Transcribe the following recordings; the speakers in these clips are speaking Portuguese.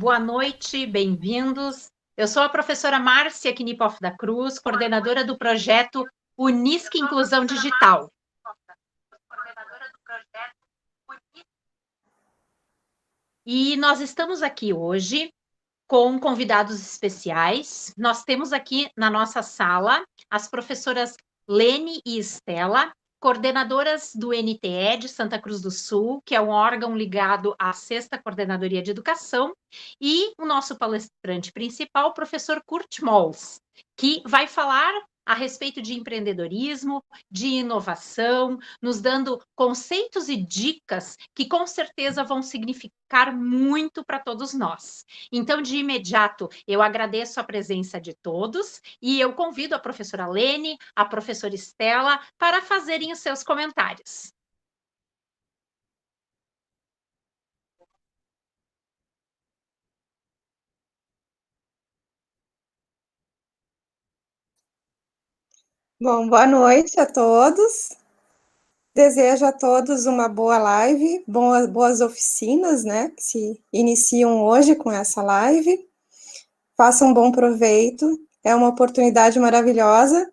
Boa noite, bem-vindos. Eu sou a professora Márcia Knipoff da Cruz, coordenadora do projeto Unisc Inclusão Digital. E nós estamos aqui hoje com convidados especiais. Nós temos aqui na nossa sala as professoras Lene e Estela, coordenadoras do NTE de Santa Cruz do Sul, que é um órgão ligado à Sexta Coordenadoria de Educação, e o nosso palestrante principal, o professor Kurt Mols, que vai falar a respeito de empreendedorismo, de inovação, nos dando conceitos e dicas que com certeza vão significar muito para todos nós. Então, de imediato, eu agradeço a presença de todos e eu convido a professora Lene, a professora Estela, para fazerem os seus comentários. Bom, boa noite a todos. Desejo a todos uma boa live, boas oficinas, né, que se iniciam hoje com essa live. Façam um bom proveito, é uma oportunidade maravilhosa,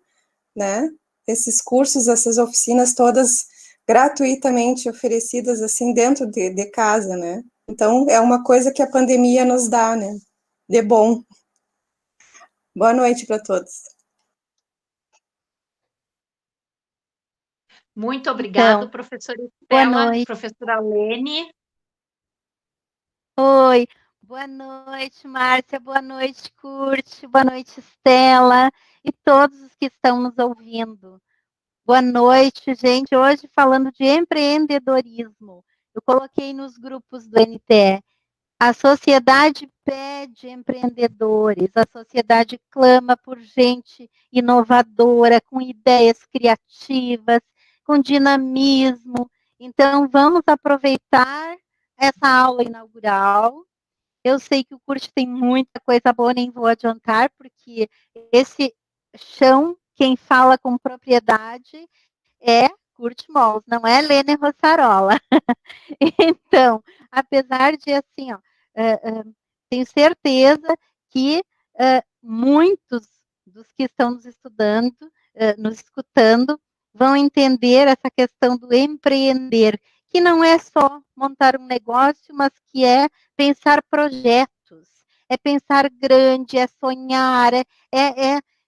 né, esses cursos, essas oficinas todas gratuitamente oferecidas, assim, dentro de casa, né. Então, é uma coisa que a pandemia nos dá, né, de bom. Boa noite para todos. Muito obrigada, Então, professora boa Estela, noite. professora Lene. Oi, boa noite, Márcia, boa noite, Kurt, boa noite, Estela, e todos os que estão nos ouvindo. Boa noite, gente. Hoje falando de empreendedorismo. Eu coloquei nos grupos do NTE. A sociedade pede empreendedores, a sociedade clama por gente inovadora, com ideias criativas, com dinamismo. Então, vamos aproveitar essa aula inaugural. Eu sei que o curso tem muita coisa boa, nem vou adiantar, porque esse chão, quem fala com propriedade é Kurt Mols, não é Lene Rossarola. Então, apesar de, assim, ó, tenho certeza que muitos dos que estão nos estudando, nos escutando, vão entender essa questão do empreender, que não é só montar um negócio, mas que é pensar projetos, é pensar grande, é sonhar,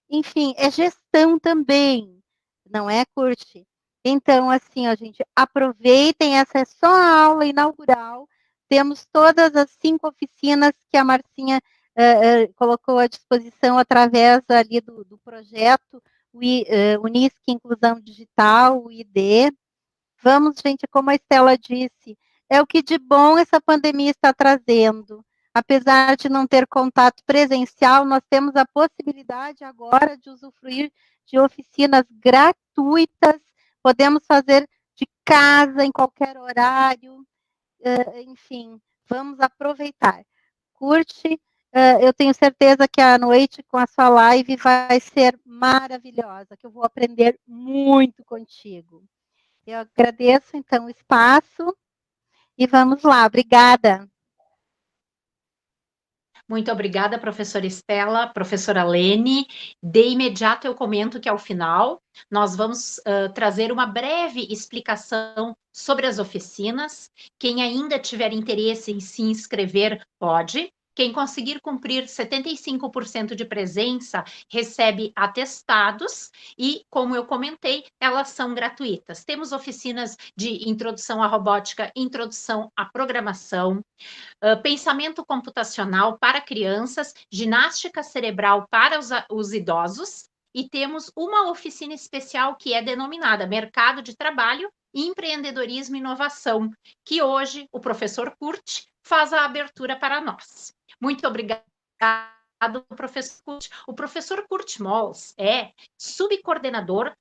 enfim, é gestão também, não é, Curti? Então, assim, ó, gente, aproveitem, essa é só a aula inaugural, temos todas as 5 oficinas que a Marcinha colocou à disposição através ali do projeto Unisc Inclusão Digital, o ID. Vamos, gente, como a Estela disse, é o que de bom essa pandemia está trazendo. Apesar de não ter contato presencial, nós temos a possibilidade agora de usufruir de oficinas gratuitas, podemos fazer de casa, em qualquer horário, enfim, vamos aproveitar. Curte, eu tenho certeza que a noite com a sua live vai ser maravilhosa, que eu vou aprender muito contigo. Eu agradeço, então, o espaço e vamos lá. Obrigada. Muito obrigada, professora Estela, professora Lene. De imediato eu comento que ao final nós vamos trazer uma breve explicação sobre as oficinas. Quem ainda tiver interesse em se inscrever, pode. Quem conseguir cumprir 75% de presença recebe atestados e, como eu comentei, elas são gratuitas. Temos oficinas de introdução à robótica, introdução à programação, pensamento computacional para crianças, ginástica cerebral para os idosos, e temos uma oficina especial que é denominada Mercado de Trabalho, Empreendedorismo e Inovação, que hoje o professor Kurt faz a abertura para nós. Muito obrigada. Professor Kurt. O professor Kurt Mols é subcoordenador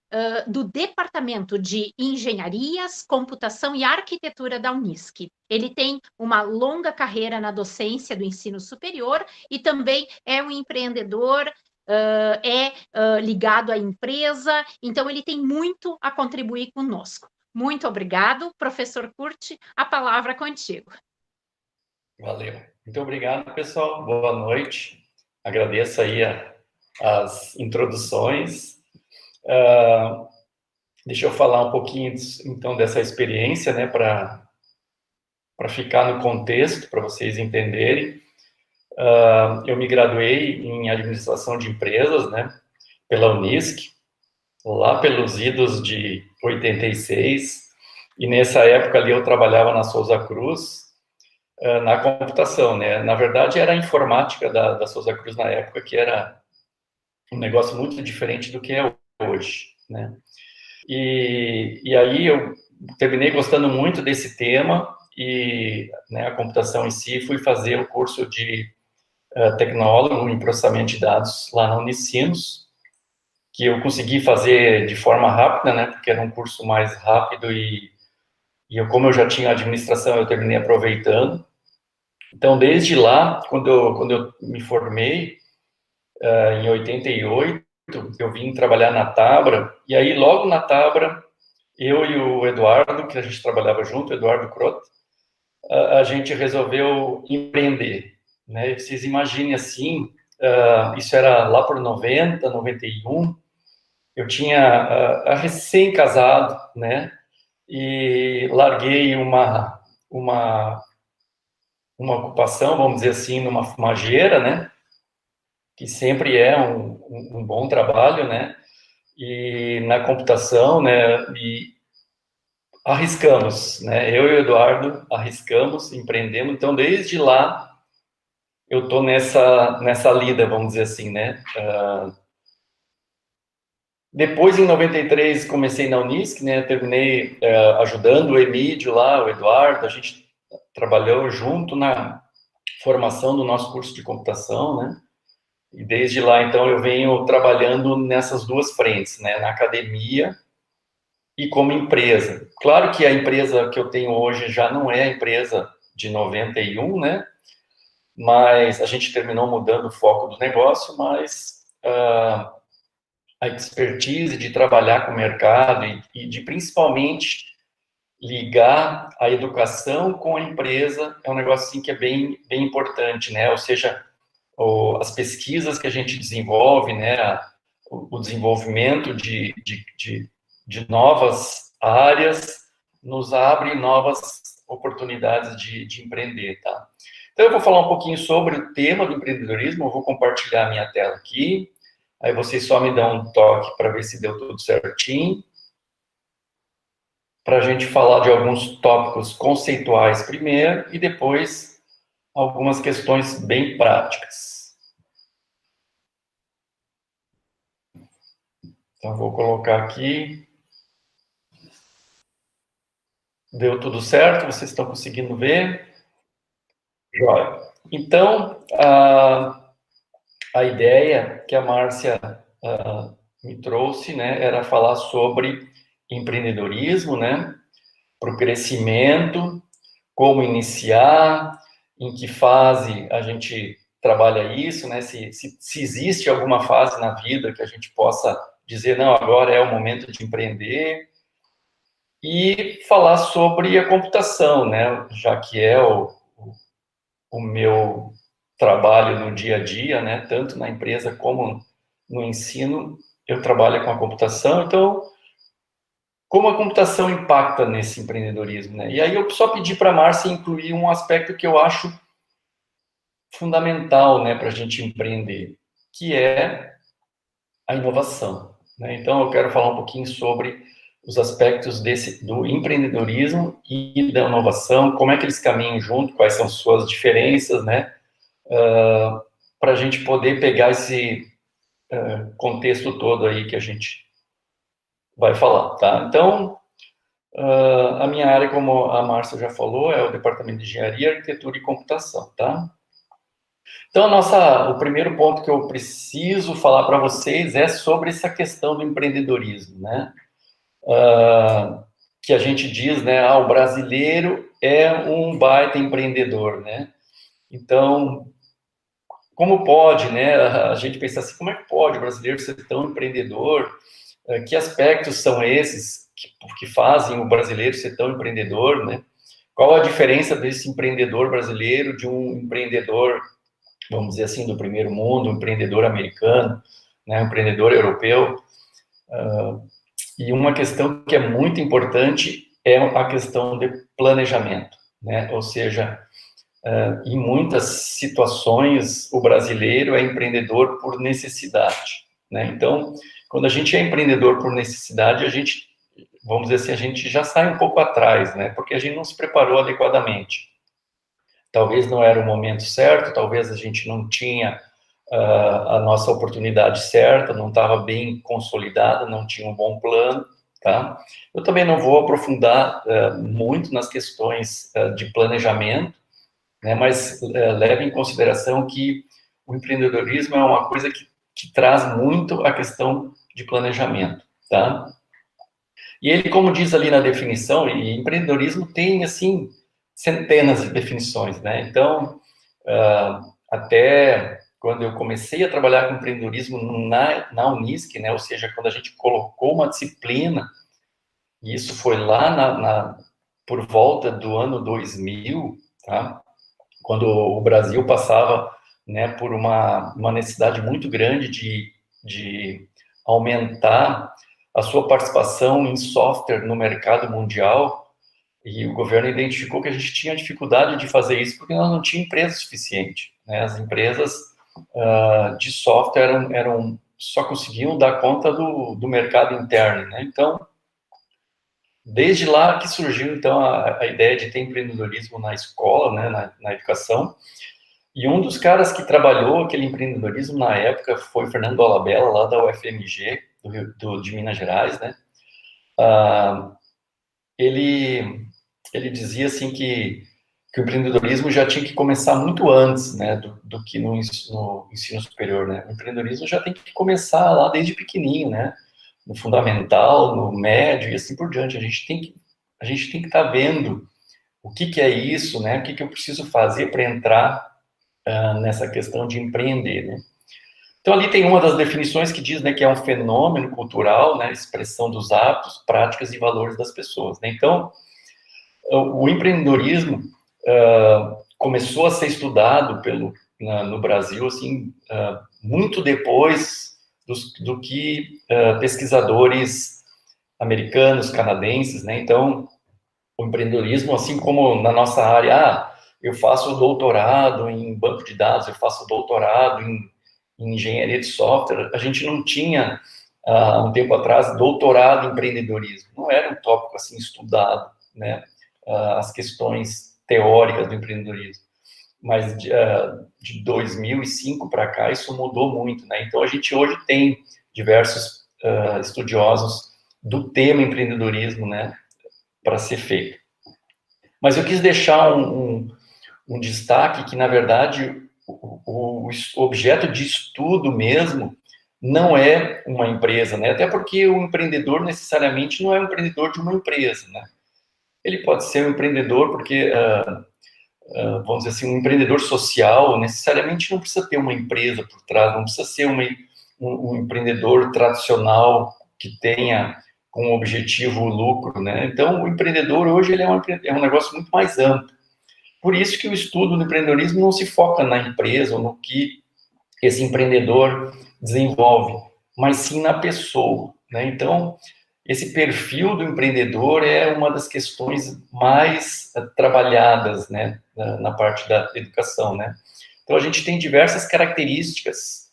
do Departamento de Engenharias, Computação e Arquitetura da Unisc. Ele tem uma longa carreira na docência do ensino superior e também é um empreendedor, ligado à empresa, então ele tem muito a contribuir conosco. Muito obrigado, professor Kurt, a palavra é contigo. Valeu. Muito obrigado, pessoal. Boa noite. Agradeço aí as introduções. Deixa eu falar um pouquinho, então, dessa experiência, né, para ficar no contexto, para vocês entenderem. Eu me graduei em administração de empresas, né, pela Unisc, lá pelos idos de 86, e nessa época ali eu trabalhava na Souza Cruz, na computação, né, na verdade era a informática da Souza Cruz na época, que era um negócio muito diferente do que é hoje, né, e aí eu terminei gostando muito desse tema, e né, a computação em si, fui fazer o curso de tecnólogo em processamento de dados lá na Unicinos, que eu consegui fazer de forma rápida, né, porque era um curso mais rápido e como eu já tinha administração, eu terminei aproveitando. Então, desde lá, quando eu me formei, em 88, eu vim trabalhar na Tabra, e aí logo na Tabra, eu e o Eduardo, que a gente trabalhava junto, Eduardo Croto, a gente resolveu empreender, né? Vocês imaginem assim, isso era lá por 90, 91, eu tinha recém-casado, né? E larguei uma ocupação, vamos dizer assim, numa fumageira, né? Que sempre é um bom trabalho, né? E na computação, né? E arriscamos, né? Eu e o Eduardo arriscamos, empreendemos. Então, desde lá, eu tô nessa lida, vamos dizer assim, né? Depois, em 93, comecei na Unisc, né? Terminei ajudando o Emílio lá, o Eduardo. A gente trabalhou junto na formação do nosso curso de computação, né? E desde lá, então, eu venho trabalhando nessas duas frentes, né? Na academia e como empresa. Claro que a empresa que eu tenho hoje já não é a empresa de 91, né? Mas a gente terminou mudando o foco do negócio, mas a expertise de trabalhar com o mercado e de principalmente ligar a educação com a empresa é um negócio assim que é bem importante, né? Ou seja, as pesquisas que a gente desenvolve, né? O desenvolvimento de novas áreas nos abre novas oportunidades de empreender, tá? Então, eu vou falar um pouquinho sobre o tema do empreendedorismo, eu vou compartilhar a minha tela aqui, aí vocês só me dão um toque para ver se deu tudo certinho, para a gente falar de alguns tópicos conceituais primeiro, e depois algumas questões bem práticas. Então, vou colocar aqui. Deu tudo certo? Vocês estão conseguindo ver? Jóia. Então, a ideia que a Márcia me trouxe, né, era falar sobre empreendedorismo, né, para o crescimento, como iniciar, em que fase a gente trabalha isso, né, se existe alguma fase na vida que a gente possa dizer, não, agora é o momento de empreender, e falar sobre a computação, né, já que é o meu trabalho no dia a dia, né, tanto na empresa como no ensino, eu trabalho com a computação, então, como a computação impacta nesse empreendedorismo, né? E aí eu só pedi para a Márcia incluir um aspecto que eu acho fundamental, né, para a gente empreender, que é a inovação, né? Então, eu quero falar um pouquinho sobre os aspectos do empreendedorismo e da inovação, como é que eles caminham junto, quais são suas diferenças, né? Para a gente poder pegar esse contexto todo aí que a gente vai falar, tá? Então, a minha área, como a Márcia já falou, é o Departamento de Engenharia, Arquitetura e Computação, tá? Então, o primeiro ponto que eu preciso falar para vocês é sobre essa questão do empreendedorismo, né? Que a gente diz, né, o brasileiro é um baita empreendedor, né? Então, como pode, né, a gente pensa assim, como é que pode o brasileiro ser tão empreendedor? Que aspectos são esses que fazem o brasileiro ser tão empreendedor, né? Qual a diferença desse empreendedor brasileiro de um empreendedor, vamos dizer assim, do primeiro mundo, um empreendedor americano, né, um empreendedor europeu? E uma questão que é muito importante é a questão de planejamento, né? Ou seja, em muitas situações, o brasileiro é empreendedor por necessidade, né? Então, quando a gente é empreendedor por necessidade, a gente, vamos dizer assim, a gente já sai um pouco atrás, né? Porque a gente não se preparou adequadamente. Talvez não era o momento certo, talvez a gente não tinha a nossa oportunidade certa, não estava bem consolidada, não tinha um bom plano, tá? Eu também não vou aprofundar muito nas questões de planejamento, né? Mas leve em consideração que o empreendedorismo é uma coisa que traz muito a questão de planejamento, tá? E ele, como diz ali na definição, e empreendedorismo tem, assim, centenas de definições, né? Então, até quando eu comecei a trabalhar com empreendedorismo na Unisc, né? Ou seja, quando a gente colocou uma disciplina, e isso foi lá por volta do ano 2000, tá? Quando o Brasil passava, né, por uma necessidade muito grande de aumentar a sua participação em software no mercado mundial, e o governo identificou que a gente tinha dificuldade de fazer isso porque nós não tínhamos empresa suficiente, né? As empresas de software só conseguiam dar conta do mercado interno, né? Então, desde lá que surgiu, então, a ideia de ter empreendedorismo na escola, né, na educação. E um dos que trabalhou aquele empreendedorismo na época foi Fernando Dolabella, lá da UFMG, de Minas Gerais, né? Ele dizia, assim, que o empreendedorismo já tinha que começar muito antes, né, do que no ensino superior, né? O empreendedorismo já tem que começar lá desde pequenininho, né? No fundamental, no médio e assim por diante. A gente tem que estar vendo o que é isso, né? O que eu preciso fazer para entrar nessa questão de empreender, né? Então, ali tem uma das definições que diz, né, que é um fenômeno cultural, né, expressão dos hábitos, práticas e valores das pessoas, né? Então, o empreendedorismo começou a ser estudado no Brasil, assim, muito depois do que pesquisadores americanos, canadenses, né? Então, o empreendedorismo, assim como na nossa área, eu faço doutorado em banco de dados, eu faço doutorado em engenharia de software, a gente não tinha, há um tempo atrás, doutorado em empreendedorismo. Não era um tópico, assim, estudado, né? As questões teóricas do empreendedorismo. Mas de 2005 para cá, isso mudou muito, né? Então, a gente hoje tem diversos estudiosos do tema empreendedorismo, né, para ser feito. Mas eu quis deixar um destaque que, na verdade, o objeto de estudo mesmo não é uma empresa, né? Até porque o empreendedor necessariamente não é um empreendedor de uma empresa, né? Ele pode ser um empreendedor porque, vamos dizer assim, um empreendedor social necessariamente não precisa ter uma empresa por trás, não precisa ser um empreendedor tradicional que tenha com objetivo o lucro, né? Então, o empreendedor hoje ele é um negócio muito mais amplo. Por isso que o estudo do empreendedorismo não se foca na empresa ou no que esse empreendedor desenvolve, mas sim na pessoa, né? Então, esse perfil do empreendedor é uma das questões mais trabalhadas, né, na parte da educação, né? Então, a gente tem diversas características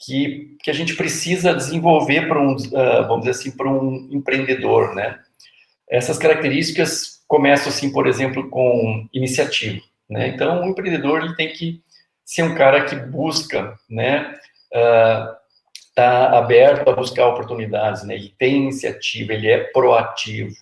que a gente precisa desenvolver para vamos dizer assim, para um empreendedor, né? Essas características começam, assim, por exemplo, com iniciativa, né? Então, o empreendedor ele tem que ser um cara que busca, né, tá aberto a buscar oportunidades, né? Ele tem iniciativa, ele é proativo,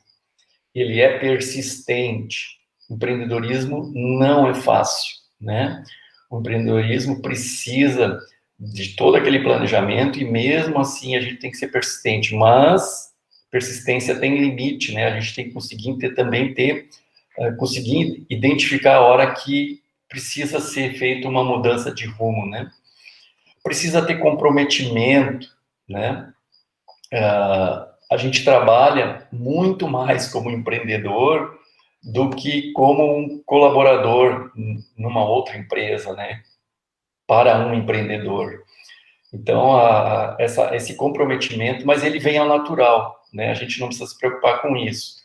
ele é persistente. O empreendedorismo não é fácil, né? O empreendedorismo precisa de todo aquele planejamento e mesmo assim a gente tem que ser persistente, mas persistência tem limite, né? A gente tem que conseguir identificar a hora que precisa ser feita uma mudança de rumo, né? Precisa ter comprometimento, né? A gente trabalha muito mais como empreendedor do que como um colaborador numa outra empresa, né, para um empreendedor. Então, esse comprometimento, mas ele vem ao natural, né, a gente não precisa se preocupar com isso,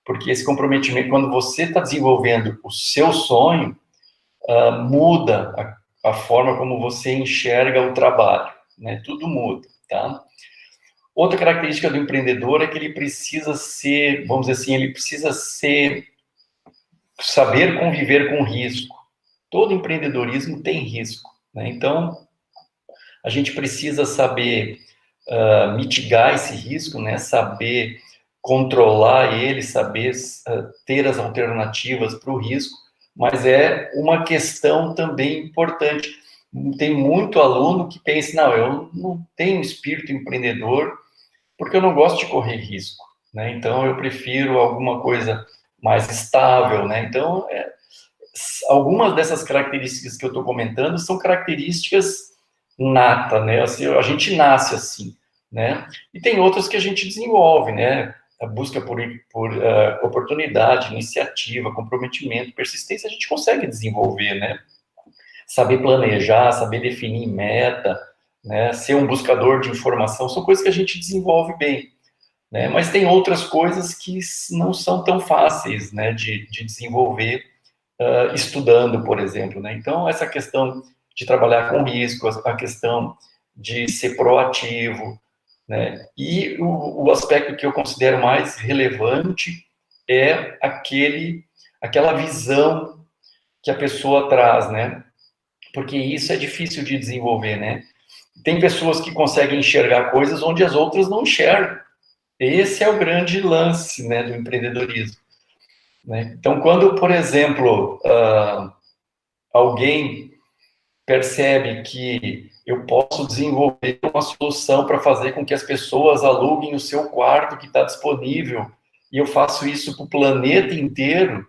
porque esse comprometimento, quando você está desenvolvendo o seu sonho, muda a forma como você enxerga o trabalho, né, tudo muda, tá? Outra característica do empreendedor é que ele precisa ser, vamos dizer assim, ele precisa saber conviver com risco. Todo empreendedorismo tem risco, né? Então, a gente precisa saber mitigar esse risco, né? Saber controlar ele, saber ter as alternativas para o risco, mas é uma questão também importante. Tem muito aluno que pensa, não, eu não tenho espírito empreendedor porque eu não gosto de correr risco, né? Então, eu prefiro alguma coisa mais estável, né? Então, algumas dessas características que eu estou comentando são características nata, né? Assim, a gente nasce assim, né? E tem outras que a gente desenvolve, né? A busca por oportunidade, iniciativa, comprometimento, persistência, a gente consegue desenvolver, né? Saber planejar, saber definir meta, né? Ser um buscador de informação, são coisas que a gente desenvolve bem, né? Mas tem outras coisas que não são tão fáceis, né, de desenvolver estudando, por exemplo, né? Então, essa questão de trabalhar com risco, a questão de ser proativo, né? E o aspecto que eu considero mais relevante é aquela visão que a pessoa traz, né? Porque isso é difícil de desenvolver, né? Tem pessoas que conseguem enxergar coisas onde as outras não enxergam. Esse é o grande lance, né, do empreendedorismo, né? Então, quando, por exemplo, alguém percebe que eu posso desenvolver uma solução para fazer com que as pessoas aluguem o seu quarto que está disponível, e eu faço isso para o planeta inteiro,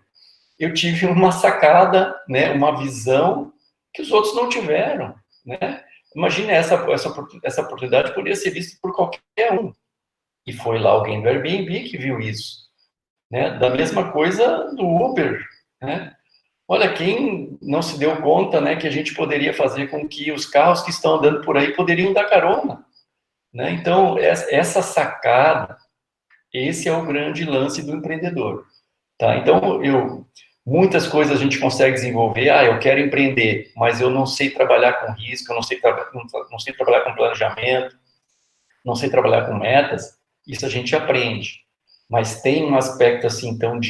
eu tive uma sacada, né, uma visão que os outros não tiveram, né? Imagina, essa oportunidade poderia ser vista por qualquer um, e foi lá alguém do Airbnb que viu isso, né? Da mesma coisa do Uber, né? Olha, quem não se deu conta, né, que a gente poderia fazer com que os carros que estão andando por aí poderiam dar carona, né? Então, essa sacada, esse é o grande lance do empreendedor, tá? Então, muitas coisas a gente consegue desenvolver, eu quero empreender, mas eu não sei trabalhar com risco, eu não sei trabalhar com planejamento, não sei trabalhar com metas, isso a gente aprende. Mas tem um aspecto, assim, então,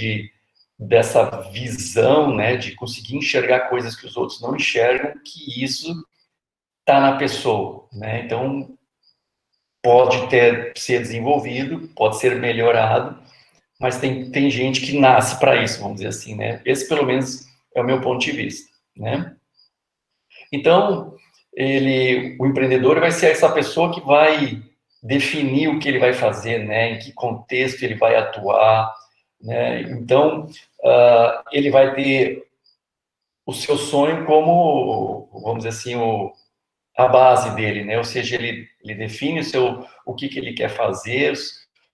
dessa visão, né, de conseguir enxergar coisas que os outros não enxergam, que isso está na pessoa, né? Então, pode ser desenvolvido, pode ser melhorado, mas tem gente que nasce para isso, vamos dizer assim, né? Esse, pelo menos, é o meu ponto de vista, né? Então, o empreendedor vai ser essa pessoa que vai definir o que ele vai fazer, né? Em que contexto ele vai atuar, né? Então, ele vai ter o seu sonho como, vamos dizer assim, a base dele, né? Ou seja, ele define o que ele quer fazer,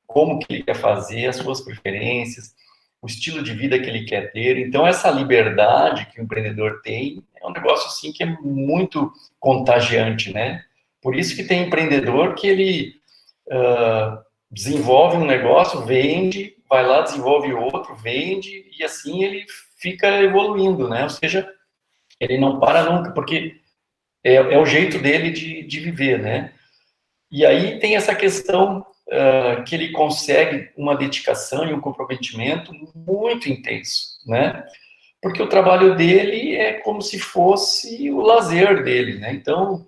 como que ele quer fazer, as suas preferências, o estilo de vida que ele quer ter. Então, essa liberdade que o empreendedor tem é um negócio, assim, que é muito contagiante, né? Por isso que tem empreendedor que ele desenvolve um negócio, vende, vai lá, desenvolve outro, vende, e assim ele fica evoluindo, né? Ou seja, ele não para nunca, porque é o jeito dele de viver, né? E aí tem essa questão que ele consegue uma dedicação e um comprometimento muito intenso, né? Porque o trabalho dele é como se fosse o lazer dele, né? Então,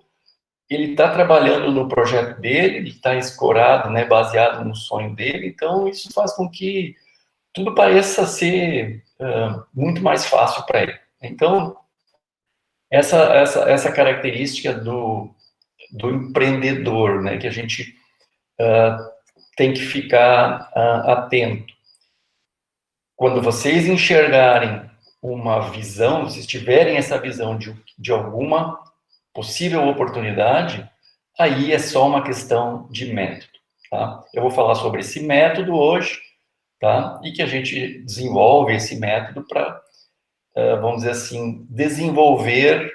ele está trabalhando no projeto dele, ele está escorado, né, baseado no sonho dele, então isso faz com que tudo pareça ser muito mais fácil para ele. Então, essa característica do empreendedor, né, que a gente tem que ficar atento. Quando vocês enxergarem uma visão, se tiverem essa visão de alguma possível oportunidade, aí é só uma questão de método, tá? Eu vou falar sobre esse método hoje, tá? E que a gente desenvolve esse método para, vamos dizer assim, desenvolver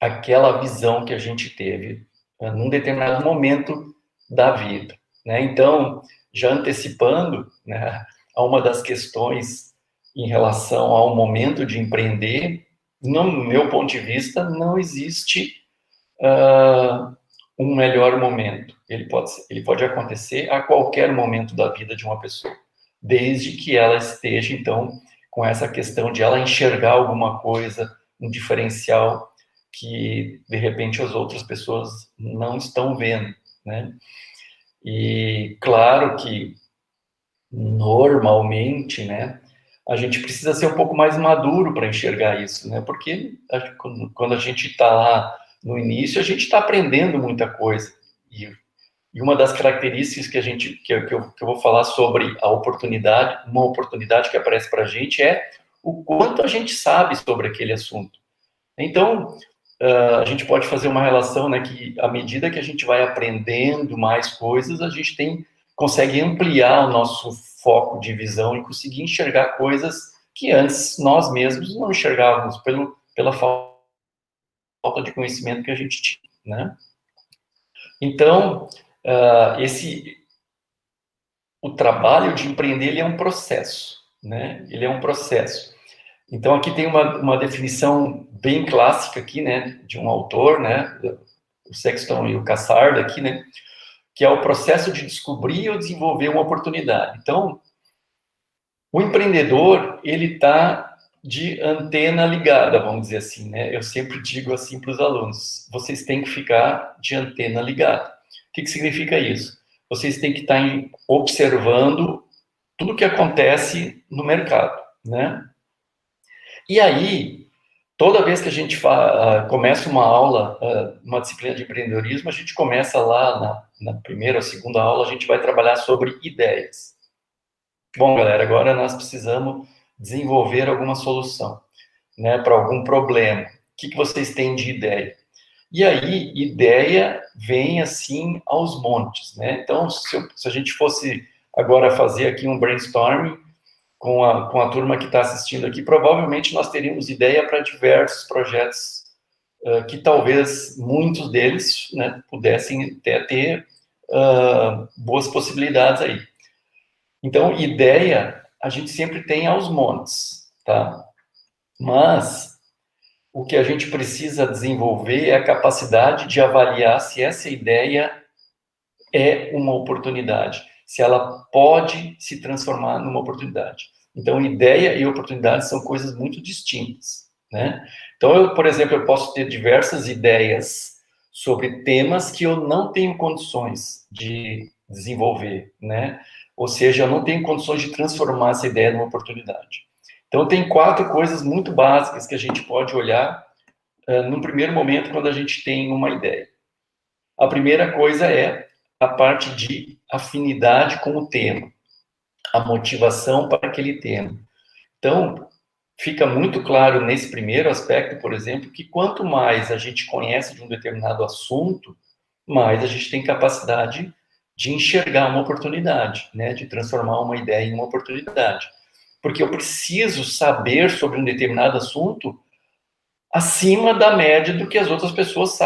aquela visão que a gente teve num determinado momento da vida, né? Então, já antecipando, né, a uma das questões em relação ao momento de empreender, no meu ponto de vista, não existe um melhor momento. Ele pode acontecer a qualquer momento da vida de uma pessoa, desde que ela esteja, então, com essa questão de ela enxergar alguma coisa, um diferencial que, de repente, as outras pessoas não estão vendo, né? E, claro que, normalmente, né, a gente precisa ser um pouco mais maduro para enxergar isso, né? Porque quando a gente está lá no início, a gente está aprendendo muita coisa. E uma das características que eu vou falar sobre a oportunidade, uma oportunidade que aparece para a gente é o quanto a gente sabe sobre aquele assunto. Então, a gente pode fazer uma relação, né, que à medida que a gente vai aprendendo mais coisas, a gente consegue ampliar o nosso foco de visão e conseguir enxergar coisas que antes nós mesmos não enxergávamos pela falta de conhecimento que a gente tinha, né? Então, o trabalho de empreender, ele é um processo, né? Ele é um processo. Então, aqui tem uma definição bem clássica aqui, né, de um autor, né, o Sexton e o Cassard aqui, né, que é o processo de descobrir ou desenvolver uma oportunidade. Então, o empreendedor, ele está de antena ligada, vamos dizer assim, né? Eu sempre digo assim para os alunos, vocês têm que ficar de antena ligada. O que significa isso? Vocês têm que estar observando tudo o que acontece no mercado, né? E aí, toda vez que a gente começa uma aula, uma disciplina de empreendedorismo, a gente começa lá na primeira ou segunda aula, a gente vai trabalhar sobre ideias. Bom, galera, agora nós precisamos desenvolver alguma solução, né, para algum problema. O que vocês têm de ideia? E aí, ideia vem assim aos montes, né? Então, se a gente fosse agora fazer aqui um brainstorming com a turma que está assistindo aqui, provavelmente nós teríamos ideia para diversos projetos que talvez muitos deles, né, pudessem ter boas possibilidades aí. Então, ideia a gente sempre tem aos montes, tá? Mas o que a gente precisa desenvolver é a capacidade de avaliar se essa ideia é uma oportunidade, se ela pode se transformar numa oportunidade. Então, ideia e oportunidade são coisas muito distintas, né? Então, por exemplo, eu posso ter diversas ideias sobre temas que eu não tenho condições de desenvolver, né? Ou seja, eu não tenho condições de transformar essa ideia numa oportunidade. Então, tem 4 coisas muito básicas que a gente pode olhar num primeiro momento quando a gente tem uma ideia. A primeira coisa é a parte de afinidade com o tema, a motivação para aquele tema. Então, fica muito claro nesse primeiro aspecto, por exemplo, que quanto mais a gente conhece de um determinado assunto, mais a gente tem capacidade de enxergar uma oportunidade, né, de transformar uma ideia em uma oportunidade. Porque eu preciso saber sobre um determinado assunto acima da média do que as outras pessoas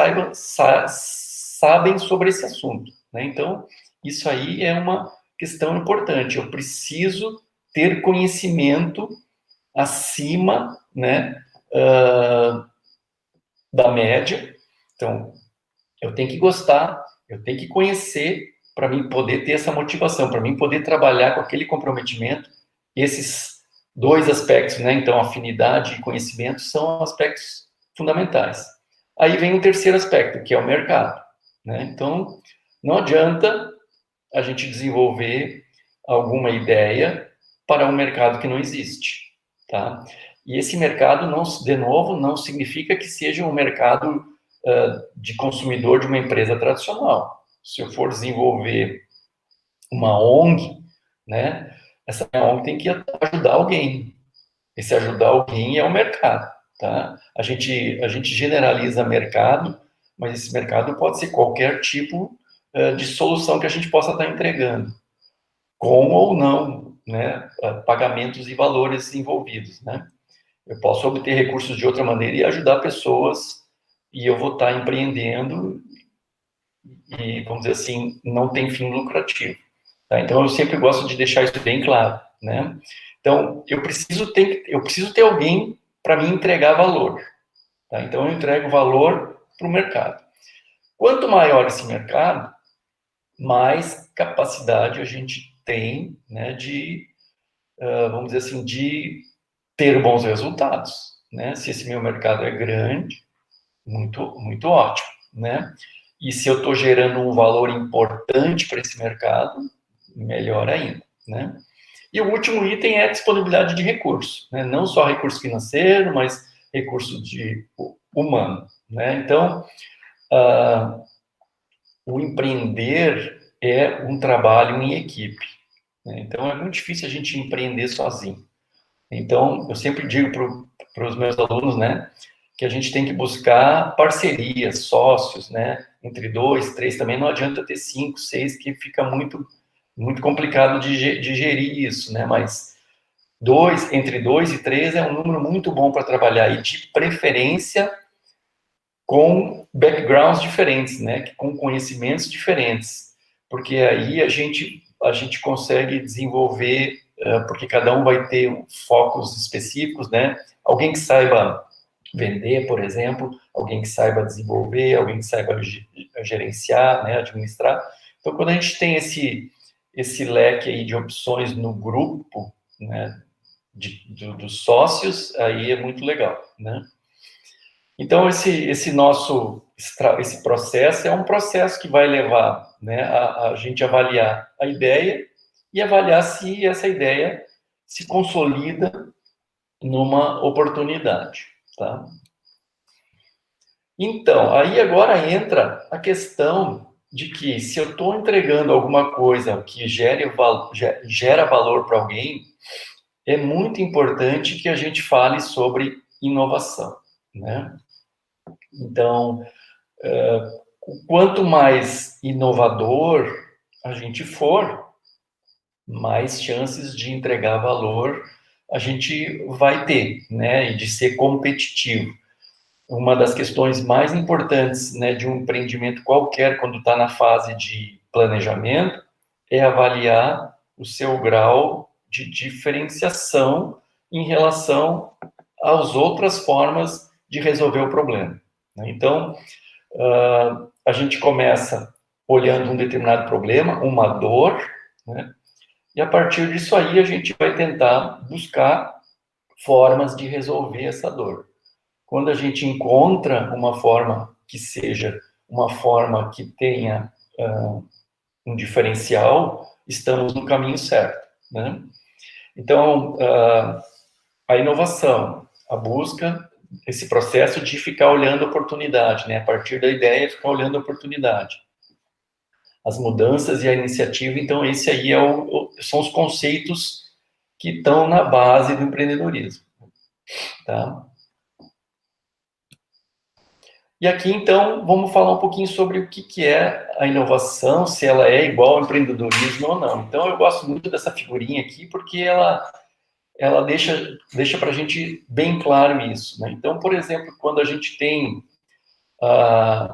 sabem sobre esse assunto, né? Então, isso aí é uma questão importante. Eu preciso ter conhecimento acima, né, da média. Então, eu tenho que gostar, eu tenho que conhecer para mim poder ter essa motivação, para mim poder trabalhar com aquele comprometimento. Esses 2 aspectos, né? Então, afinidade e conhecimento são aspectos fundamentais. Aí vem o terceiro aspecto, que é o mercado, né? Então, não adianta a gente desenvolver alguma ideia para um mercado que não existe, tá? E esse mercado, não, de novo, não significa que seja um mercado de consumidor de uma empresa tradicional. Se eu for desenvolver uma ONG, né, essa ONG tem que ajudar alguém. Esse ajudar alguém é o mercado, tá? A gente generaliza mercado, mas esse mercado pode ser qualquer tipo de solução que a gente possa estar entregando, com ou não né, pagamentos e valores envolvidos, né? Eu posso obter recursos de outra maneira e ajudar pessoas, e eu vou estar empreendendo, e, vamos dizer assim, não tem fim lucrativo. Tá? Então, eu sempre gosto de deixar isso bem claro, né? Então, eu preciso ter alguém para me entregar valor. Tá? Então, eu entrego valor para o mercado. Quanto maior esse mercado, mais capacidade a gente tem, né, de, vamos dizer assim, de ter bons resultados, né? Se esse meu mercado é grande, muito ótimo, né? E se eu estou gerando um valor importante para esse mercado, melhor ainda, né? E o último item é a disponibilidade de recursos, né? Não só recurso financeiro, mas recurso humano, né? Então, o empreender é um trabalho em equipe, né? Então, é muito difícil a gente empreender sozinho. Então, eu sempre digo para os meus alunos, né, que a gente tem que buscar parcerias, sócios, né, entre 2, 3, também não adianta ter 5, 6, que fica muito complicado de gerir isso, né, mas entre 2 e 3 é um número muito bom para trabalhar, e de preferência com backgrounds diferentes, né, com conhecimentos diferentes, porque aí a gente consegue desenvolver, porque cada um vai ter focos específicos, né, alguém que saiba vender, por exemplo, alguém que saiba desenvolver, alguém que saiba gerenciar, né, administrar. Então, quando a gente tem esse leque aí de opções no grupo, né, dos sócios, aí é muito legal, né. Então, esse processo é um processo que vai levar, né, a gente avaliar a ideia e avaliar se essa ideia se consolida numa oportunidade, tá? Então, aí agora entra a questão de que se eu estou entregando alguma coisa que gera valor para alguém, é muito importante que a gente fale sobre inovação, né? Então, quanto mais inovador a gente for, mais chances de entregar valor a gente vai ter, né? E de ser competitivo. Uma das questões mais importantes, né, de um empreendimento qualquer, quando está na fase de planejamento, é avaliar o seu grau de diferenciação em relação às outras formas de resolver o problema. Então, a gente começa olhando um determinado problema, uma dor, né? E a partir disso aí a gente vai tentar buscar formas de resolver essa dor. Quando a gente encontra uma forma que seja uma forma que tenha um diferencial, estamos no caminho certo, né? Então, a inovação, a busca, esse processo de ficar olhando a oportunidade, né? A partir da ideia, ficar olhando a oportunidade. As mudanças e a iniciativa, então, esse aí são os conceitos que estão na base do empreendedorismo, tá? E aqui, então, vamos falar um pouquinho sobre o que é a inovação, se ela é igual ao empreendedorismo ou não. Então, eu gosto muito dessa figurinha aqui, porque ela deixa para a gente bem claro isso, né? Então, por exemplo, quando a gente tem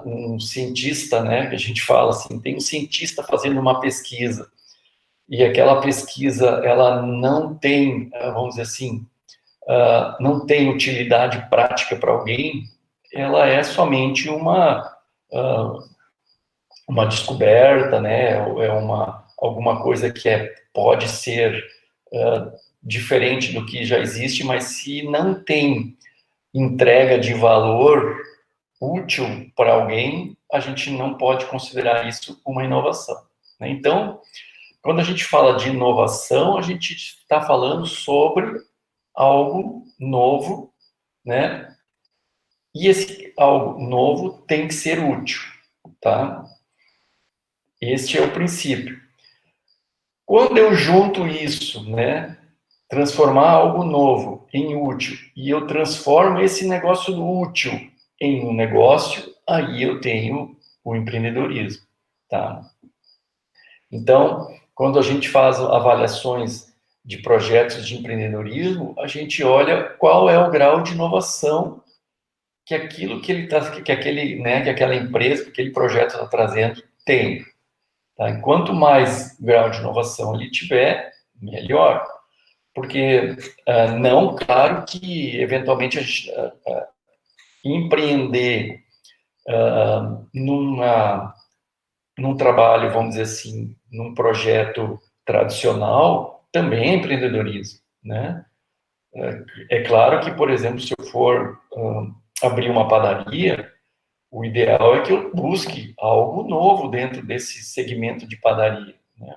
um cientista, né, que a gente fala assim, tem um cientista fazendo uma pesquisa, e aquela pesquisa, ela não tem, vamos dizer assim, não tem utilidade prática para alguém, ela é somente uma descoberta, né, é alguma coisa que pode ser diferente do que já existe, mas se não tem entrega de valor útil para alguém, a gente não pode considerar isso uma inovação, né? Então, quando a gente fala de inovação, a gente está falando sobre algo novo, né? E esse algo novo tem que ser útil, tá? Este é o princípio. Quando eu junto isso, né? Transformar algo novo em útil, e eu transformo esse negócio útil em um negócio, aí eu tenho o empreendedorismo, tá? Então, quando a gente faz avaliações de projetos de empreendedorismo, a gente olha qual é o grau de inovação que aquilo que ele tá, que aquela empresa, que aquele projeto está trazendo tem. Tá? E quanto mais grau de inovação ele tiver, melhor. Porque, não, claro que, eventualmente, empreender num trabalho, vamos dizer assim, num projeto tradicional, também é empreendedorismo, né? É claro que, por exemplo, se eu for abrir uma padaria, o ideal é que eu busque algo novo dentro desse segmento de padaria, né?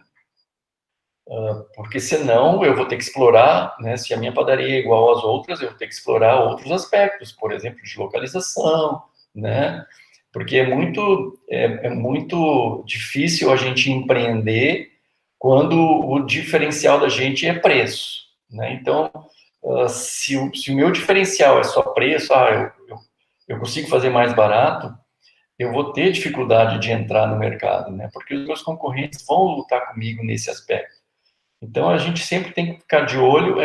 Porque senão eu vou ter que explorar, né, se a minha padaria é igual às outras, eu vou ter que explorar outros aspectos, por exemplo, de localização, né? Porque é muito difícil a gente empreender quando o diferencial da gente é preço, né? Então, se o meu diferencial é só preço, eu consigo fazer mais barato, eu vou ter dificuldade de entrar no mercado, né? Porque os meus concorrentes vão lutar comigo nesse aspecto. Então, a gente sempre tem que ficar de olho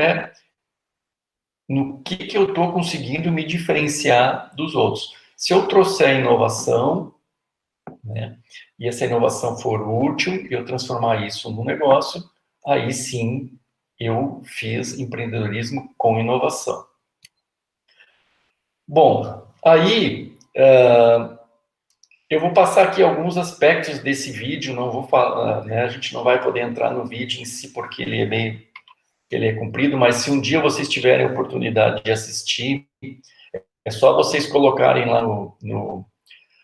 no que eu estou conseguindo me diferenciar dos outros. Se eu trouxer inovação, né, e essa inovação for útil, eu transformar isso num negócio, aí sim eu fiz empreendedorismo com inovação. Bom, aí eu vou passar aqui alguns aspectos desse vídeo, não vou falar, né, a gente não vai poder entrar no vídeo em si, porque ele é comprido, mas se um dia vocês tiverem a oportunidade de assistir, é só vocês colocarem lá no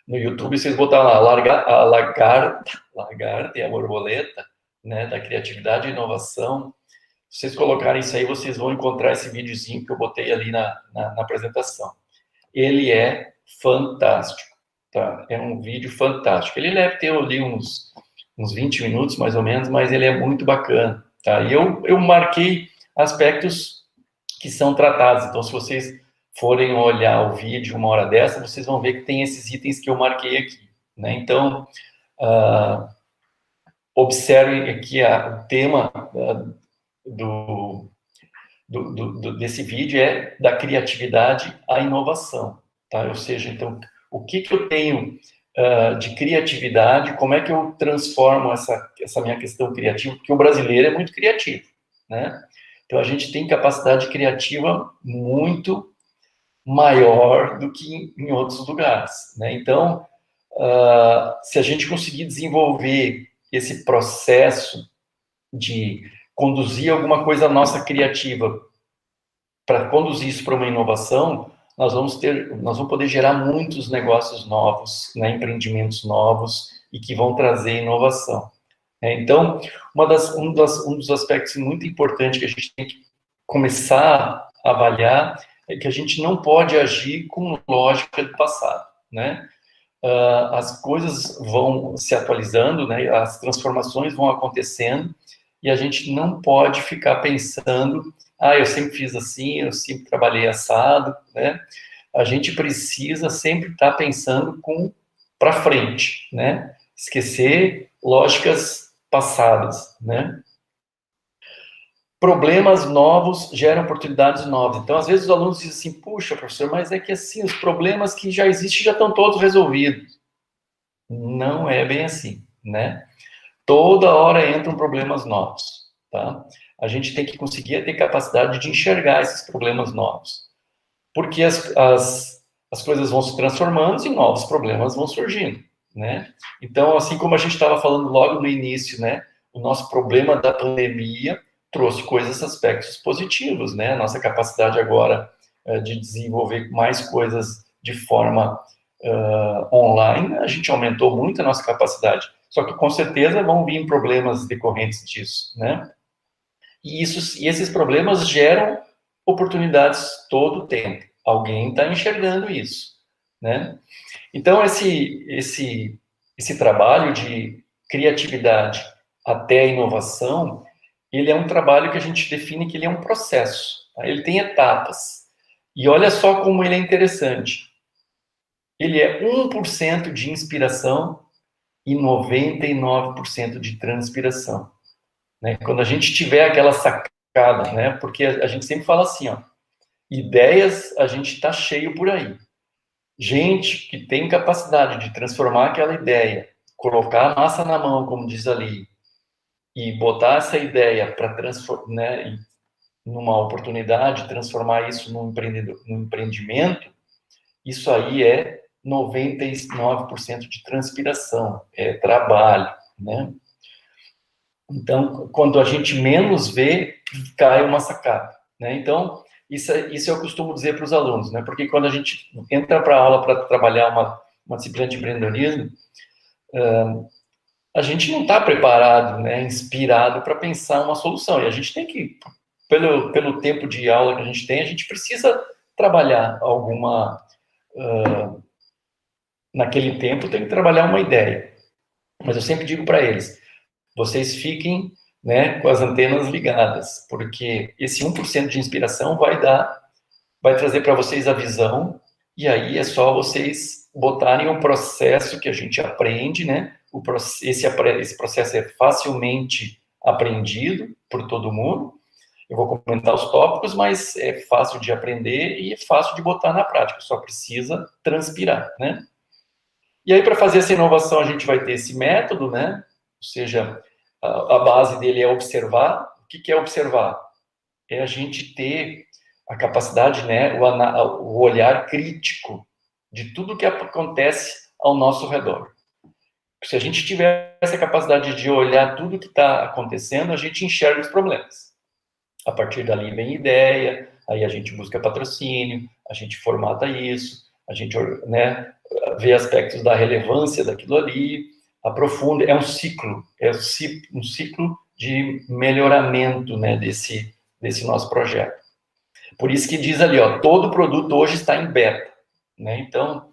YouTube, vocês botar lá, a lagarta e a borboleta, né, da criatividade e inovação. Se vocês colocarem isso aí, vocês vão encontrar esse videozinho que eu botei ali na apresentação. Ele é fantástico, tá? É um vídeo fantástico. Ele deve ter ali uns 20 minutos, mais ou menos, mas ele é muito bacana, tá? E eu marquei aspectos que são tratados. Então, se vocês forem olhar o vídeo uma hora dessa, vocês vão ver que tem esses itens que eu marquei aqui, né? Então, observem aqui o tema desse vídeo é da criatividade à inovação, tá? Ou seja, então, o que eu tenho de criatividade, como é que eu transformo essa minha questão criativa, porque o brasileiro é muito criativo, né? Então, a gente tem capacidade criativa muito maior do que em outros lugares, né? Então, se a gente conseguir desenvolver esse processo de conduzir alguma coisa nossa criativa para conduzir isso para uma inovação, nós vamos poder gerar muitos negócios novos, né, empreendimentos novos e que vão trazer inovação. Então, um dos aspectos muito importantes que a gente tem que começar a avaliar é que a gente não pode agir com lógica do passado, né? As coisas vão se atualizando, né? As transformações vão acontecendo e a gente não pode ficar pensando, eu sempre fiz assim, eu sempre trabalhei assado, né? A gente precisa sempre estar pensando para frente, né? Esquecer lógicas passadas, né? Problemas novos geram oportunidades novas. Então, às vezes os alunos dizem assim, puxa, professor, mas é que assim, os problemas que já existem já estão todos resolvidos. Não é bem assim, né? Toda hora entram problemas novos, tá? A gente tem que conseguir ter capacidade de enxergar esses problemas novos. Porque as coisas vão se transformando e novos problemas vão surgindo, né? Então, assim como a gente estava falando logo no início, né? O nosso problema da pandemia trouxe aspectos positivos, né? A nossa capacidade agora de desenvolver mais coisas de forma online, a gente aumentou muito a nossa capacidade. Só que, com certeza, vão vir problemas decorrentes disso, né? E esses problemas geram oportunidades todo o tempo. Alguém está enxergando isso, né? Então, esse trabalho de criatividade até a inovação, ele é um trabalho que a gente define que ele é um processo, tá? Ele tem etapas. E olha só como ele é interessante. Ele é 1% de inspiração e 99% de transpiração, né? Quando a gente tiver aquela sacada sacada, né? Porque a gente sempre fala assim, ó, ideias a gente está cheio por aí. Gente que tem capacidade de transformar aquela ideia, colocar a massa na mão, como diz ali, e botar essa ideia para transformar, né, numa oportunidade, transformar isso num empreendimento, isso aí é 99% de transpiração, é trabalho, né? Então, quando a gente menos vê, cai uma sacada, né? Então, isso eu costumo dizer para os alunos, né? Porque quando a gente entra para a aula para trabalhar uma disciplina de empreendedorismo, a gente não está preparado, né, inspirado para pensar uma solução. E a gente tem que, pelo tempo de aula que a gente tem, a gente precisa trabalhar alguma... naquele tempo, tem que trabalhar uma ideia. Mas eu sempre digo para eles, vocês fiquem, né, com as antenas ligadas, porque esse 1% de inspiração vai trazer para vocês a visão, e aí é só vocês botarem o processo que a gente aprende, né? Esse processo é facilmente aprendido por todo mundo. Eu vou comentar os tópicos, mas é fácil de aprender e é fácil de botar na prática, só precisa transpirar, né? E aí, para fazer essa inovação, a gente vai ter esse método, né? Ou seja, a base dele é observar. O que é observar? É a gente ter a capacidade, né, o olhar crítico de tudo que acontece ao nosso redor. Se a gente tiver essa capacidade de olhar tudo que está acontecendo, a gente enxerga os problemas. A partir dali vem ideia, aí a gente busca patrocínio, a gente formata isso, a gente, né, vê aspectos da relevância daquilo ali, aprofunda, é um ciclo de melhoramento, né, desse nosso projeto. Por isso que diz ali, ó, todo produto hoje está em beta, né? Então,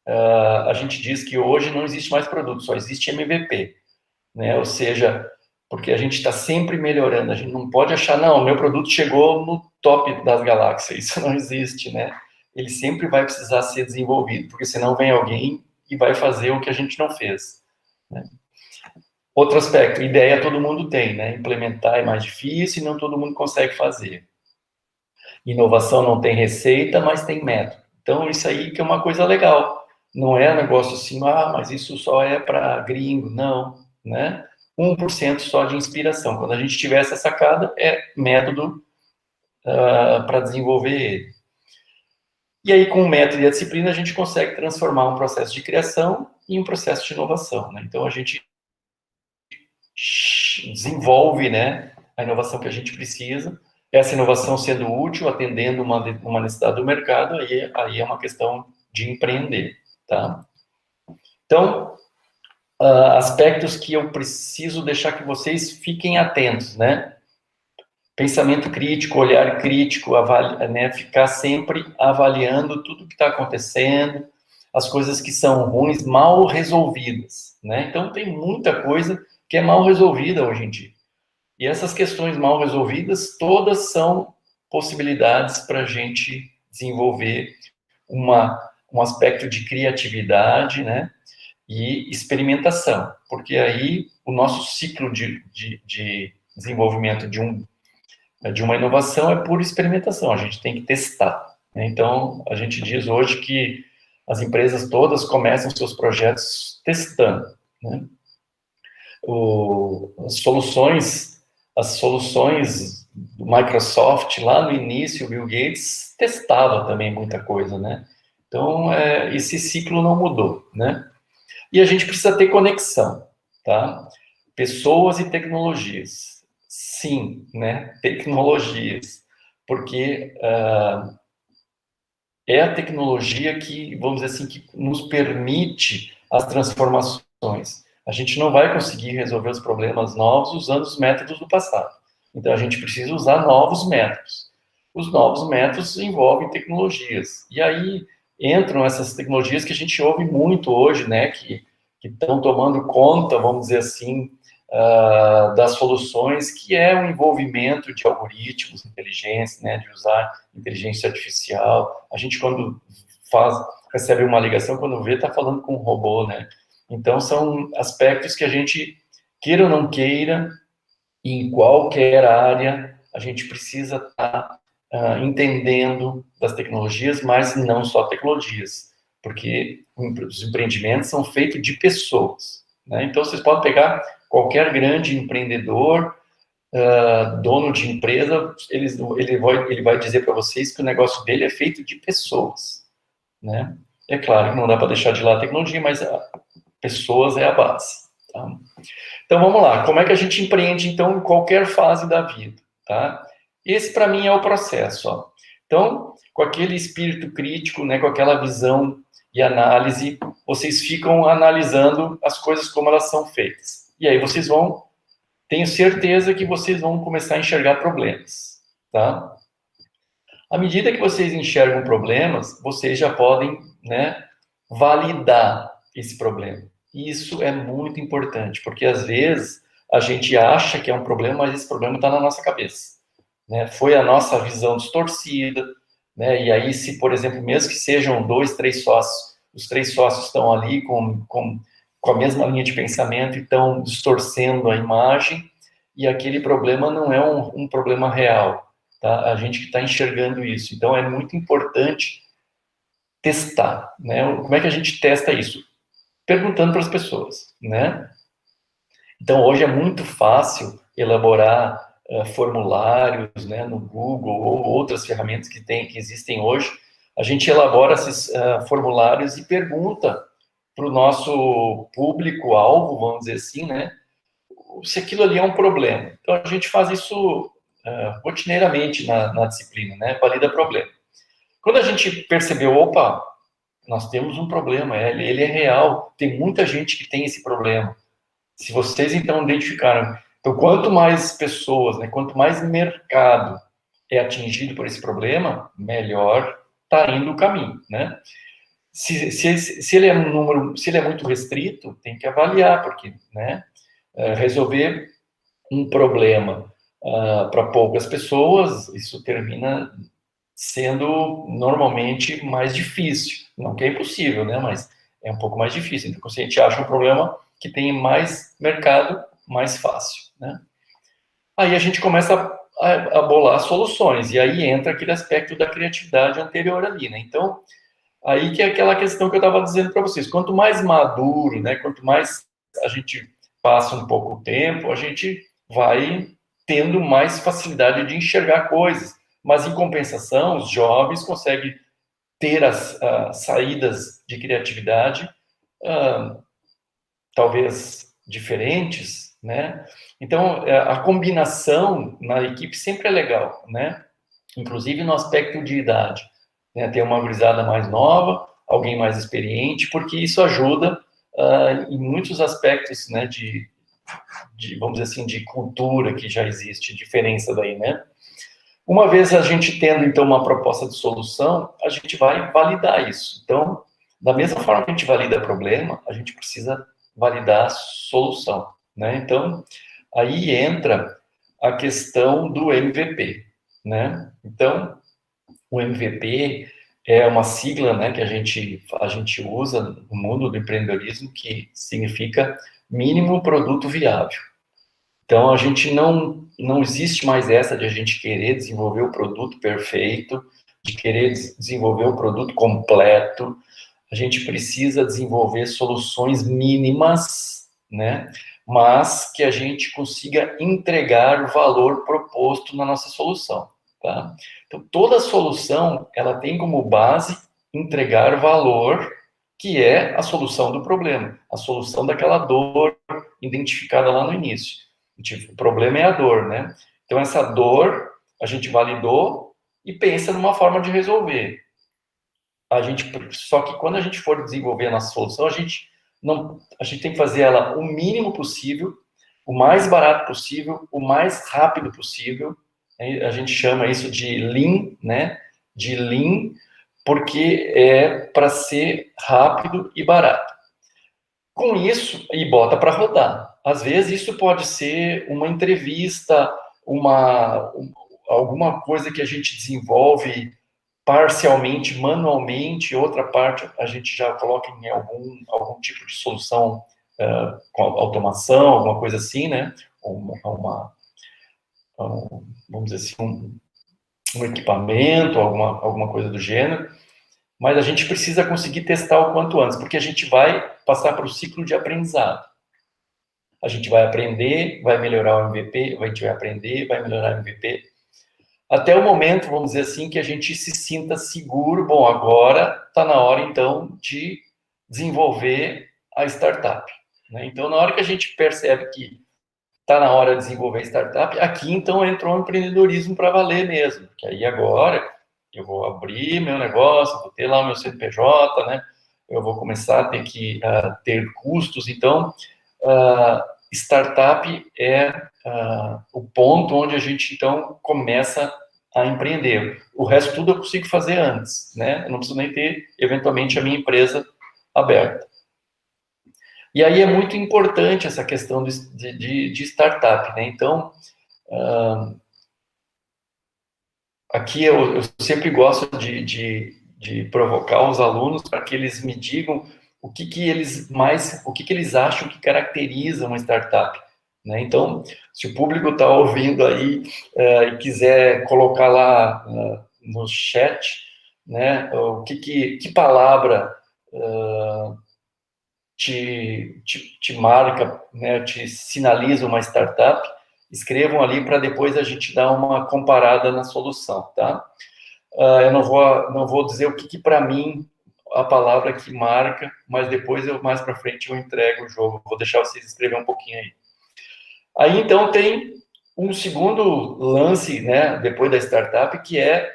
a gente diz que hoje não existe mais produto, só existe MVP, né? Ou seja, porque a gente está sempre melhorando, a gente não pode achar, não, meu produto chegou no top das galáxias, isso não existe, né? Ele sempre vai precisar ser desenvolvido, porque senão vem alguém e vai fazer o que a gente não fez, né? Outro aspecto, ideia todo mundo tem, né? Implementar é mais difícil e não todo mundo consegue fazer. Inovação não tem receita, mas tem método. Então, isso aí que é uma coisa legal. Não é um negócio assim, mas isso só é para gringo. Não, né? 1% só de inspiração. Quando a gente tiver essa sacada, é método para desenvolver ele. E aí, com o método e a disciplina, a gente consegue transformar um processo de criação em um processo de inovação, né? Então, a gente desenvolve, né, a inovação que a gente precisa. Essa inovação sendo útil, atendendo uma necessidade do mercado, aí é uma questão de empreender, tá? Então, aspectos que eu preciso deixar que vocês fiquem atentos, né? Pensamento crítico, olhar crítico, né? Ficar sempre avaliando tudo que está acontecendo, as coisas que são ruins, mal resolvidas, né? Então, tem muita coisa que é mal resolvida hoje em dia. E essas questões mal resolvidas, todas são possibilidades para a gente desenvolver um aspecto de criatividade, né, e experimentação, porque aí o nosso ciclo de desenvolvimento de uma inovação é pura experimentação, a gente tem que testar, né? Então, a gente diz hoje que as empresas todas começam seus projetos testando, né? As soluções do Microsoft, lá no início, o Bill Gates testava também muita coisa, né? Então, esse ciclo não mudou, né? E a gente precisa ter conexão, tá? Pessoas e tecnologias. Sim, né? Tecnologias. Porque é a tecnologia que, vamos dizer assim, que nos permite as transformações. A gente não vai conseguir resolver os problemas novos usando os métodos do passado. Então, a gente precisa usar novos métodos. Os novos métodos envolvem tecnologias. E aí entram essas tecnologias que a gente ouve muito hoje, né, que estão tomando conta, vamos dizer assim, das soluções, que é o envolvimento de algoritmos, inteligência, né, de usar inteligência artificial. A gente, quando recebe uma ligação, quando vê, está falando com um robô, né? Então, são aspectos que a gente, queira ou não queira, em qualquer área, a gente precisa estar entendendo das tecnologias, mas não só tecnologias, porque os empreendimentos são feitos de pessoas, né? Então, vocês podem pegar qualquer grande empreendedor, dono de empresa, ele vai dizer para vocês que o negócio dele é feito de pessoas, né? É claro que não dá para deixar de lado a tecnologia, mas pessoas é a base, tá? Então, vamos lá. Como é que a gente empreende, então, em qualquer fase da vida, tá? Esse, para mim, é o processo, ó. Então, com aquele espírito crítico, né, com aquela visão e análise, vocês ficam analisando as coisas como elas são feitas. E aí vocês vão, tenho certeza que vocês vão começar a enxergar problemas, tá? À medida que vocês enxergam problemas, vocês já podem, né, validar esse problema. Isso é muito importante, porque às vezes a gente acha que é um problema, mas esse problema está na nossa cabeça, né? Foi a nossa visão distorcida, né? E aí, se, por exemplo, mesmo que sejam 2, 3 sócios, os 3 sócios estão ali com a mesma linha de pensamento e estão distorcendo a imagem, e aquele problema não é um problema real, tá? A gente que está enxergando isso. Então, é muito importante testar, né? Como é que a gente testa isso? Perguntando para as pessoas, né? Então, hoje é muito fácil elaborar formulários, né, no Google ou outras ferramentas que existem hoje. A gente elabora esses formulários e pergunta para o nosso público-alvo, vamos dizer assim, né, se aquilo ali é um problema. Então, a gente faz isso rotineiramente na disciplina, né, valida problema. Quando a gente percebeu, opa, nós temos um problema, ele é real, tem muita gente que tem esse problema. Se vocês, então, identificaram, então, quanto mais pessoas, né, quanto mais mercado é atingido por esse problema, melhor está indo o caminho, né? Se ele é um número, se ele é muito restrito, tem que avaliar, porque, né, resolver um problema para poucas pessoas, isso termina sendo normalmente mais difícil. Não que é impossível, né? Mas é um pouco mais difícil. Então, se a gente acha um problema que tem mais mercado, mais fácil, né? Aí a gente começa a bolar soluções, e aí entra aquele aspecto da criatividade anterior ali, né? Então, aí que é aquela questão que eu estava dizendo para vocês, quanto mais maduro, né, quanto mais a gente passa um pouco o tempo, a gente vai tendo mais facilidade de enxergar coisas, mas em compensação, os jovens conseguem ter as saídas de criatividade talvez diferentes, né? Então, a combinação na equipe sempre é legal, né? Inclusive no aspecto de idade, né? Ter uma gurizada mais nova, alguém mais experiente, porque isso ajuda em muitos aspectos, né? Vamos dizer assim, de cultura que já existe, diferença daí, né? Uma vez a gente tendo, então, uma proposta de solução, a gente vai validar isso. Então, da mesma forma que a gente valida problema, a gente precisa validar a solução, né? Então, aí entra a questão do MVP, né? Então, o MVP é uma sigla, né, que a gente usa no mundo do empreendedorismo, que significa mínimo produto viável. Então, a gente não existe mais essa de a gente querer desenvolver o produto perfeito, de querer desenvolver o produto completo. A gente precisa desenvolver soluções mínimas, né? Mas que a gente consiga entregar o valor proposto na nossa solução, tá? Então, toda solução, ela tem como base entregar valor, que é a solução do problema, a solução daquela dor identificada lá no início. O problema é a dor, né? Então, essa dor, a gente validou e pensa numa forma de resolver. Só que quando a gente for desenvolver a nossa solução, a gente tem que fazer ela o mínimo possível, o mais barato possível, o mais rápido possível. A gente chama isso de Lean, né? De Lean, porque é para ser rápido e barato. Com isso, e bota para rodar. Às vezes isso pode ser uma entrevista, alguma coisa que a gente desenvolve parcialmente, manualmente, outra parte a gente já coloca em algum tipo de solução com automação, alguma coisa assim, né? vamos dizer assim, um equipamento, alguma coisa do gênero, mas a gente precisa conseguir testar o quanto antes, porque a gente vai passar para o ciclo de aprendizado. A gente vai aprender, vai melhorar o MVP, a gente vai aprender, vai melhorar o MVP, até o momento, vamos dizer assim, que a gente se sinta seguro, bom, agora está na hora, então, de desenvolver a startup, né? Então, na hora que a gente percebe que está na hora de desenvolver a startup, aqui, então, entrou o empreendedorismo para valer mesmo, que aí agora eu vou abrir meu negócio, vou ter lá o meu CNPJ, né? Eu vou começar a ter que ter custos, então, startup é o ponto onde a gente, então, começa a empreender. O resto tudo eu consigo fazer antes, né? Eu não preciso nem ter, eventualmente, a minha empresa aberta. E aí é muito importante essa questão de startup, né? Então, aqui eu sempre gosto de provocar os alunos para que eles me digam o que eles acham que caracteriza uma startup, né? Então, se o público está ouvindo aí e quiser colocar lá no chat, né, que palavra te marca, né, te sinaliza uma startup, escrevam ali para depois a gente dar uma comparada na solução, tá? Eu não vou dizer o que para mim a palavra que marca, mas depois mais para frente eu entrego o jogo. Vou deixar vocês escrever um pouquinho aí. Aí então tem um segundo lance, né, depois da startup, que é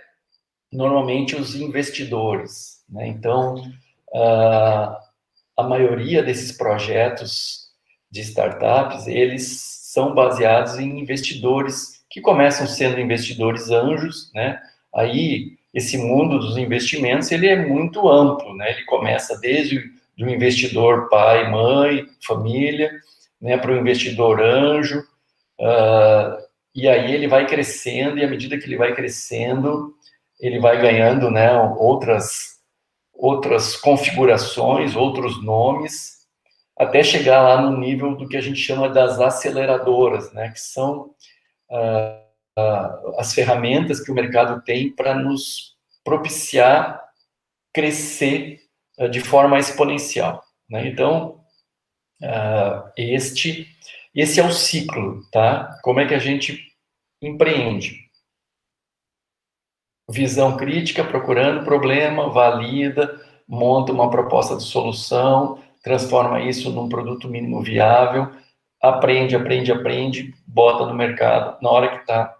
normalmente os investidores, né? Então a maioria desses projetos de startups, eles são baseados em investidores que começam sendo investidores anjos, né? Aí, esse mundo dos investimentos, ele é muito amplo, né? Ele começa desde o investidor pai, mãe, família, né, para o investidor anjo, e aí ele vai crescendo, e à medida que ele vai crescendo, ele vai ganhando, né, outras configurações, outros nomes, até chegar lá no nível do que a gente chama das aceleradoras, né, que são as ferramentas que o mercado tem para nos propiciar crescer de forma exponencial, né? Então, esse é o ciclo, tá? Como é que a gente empreende? Visão crítica, procurando problema, valida, monta uma proposta de solução, transforma isso num produto mínimo viável, aprende, bota no mercado. Na hora que está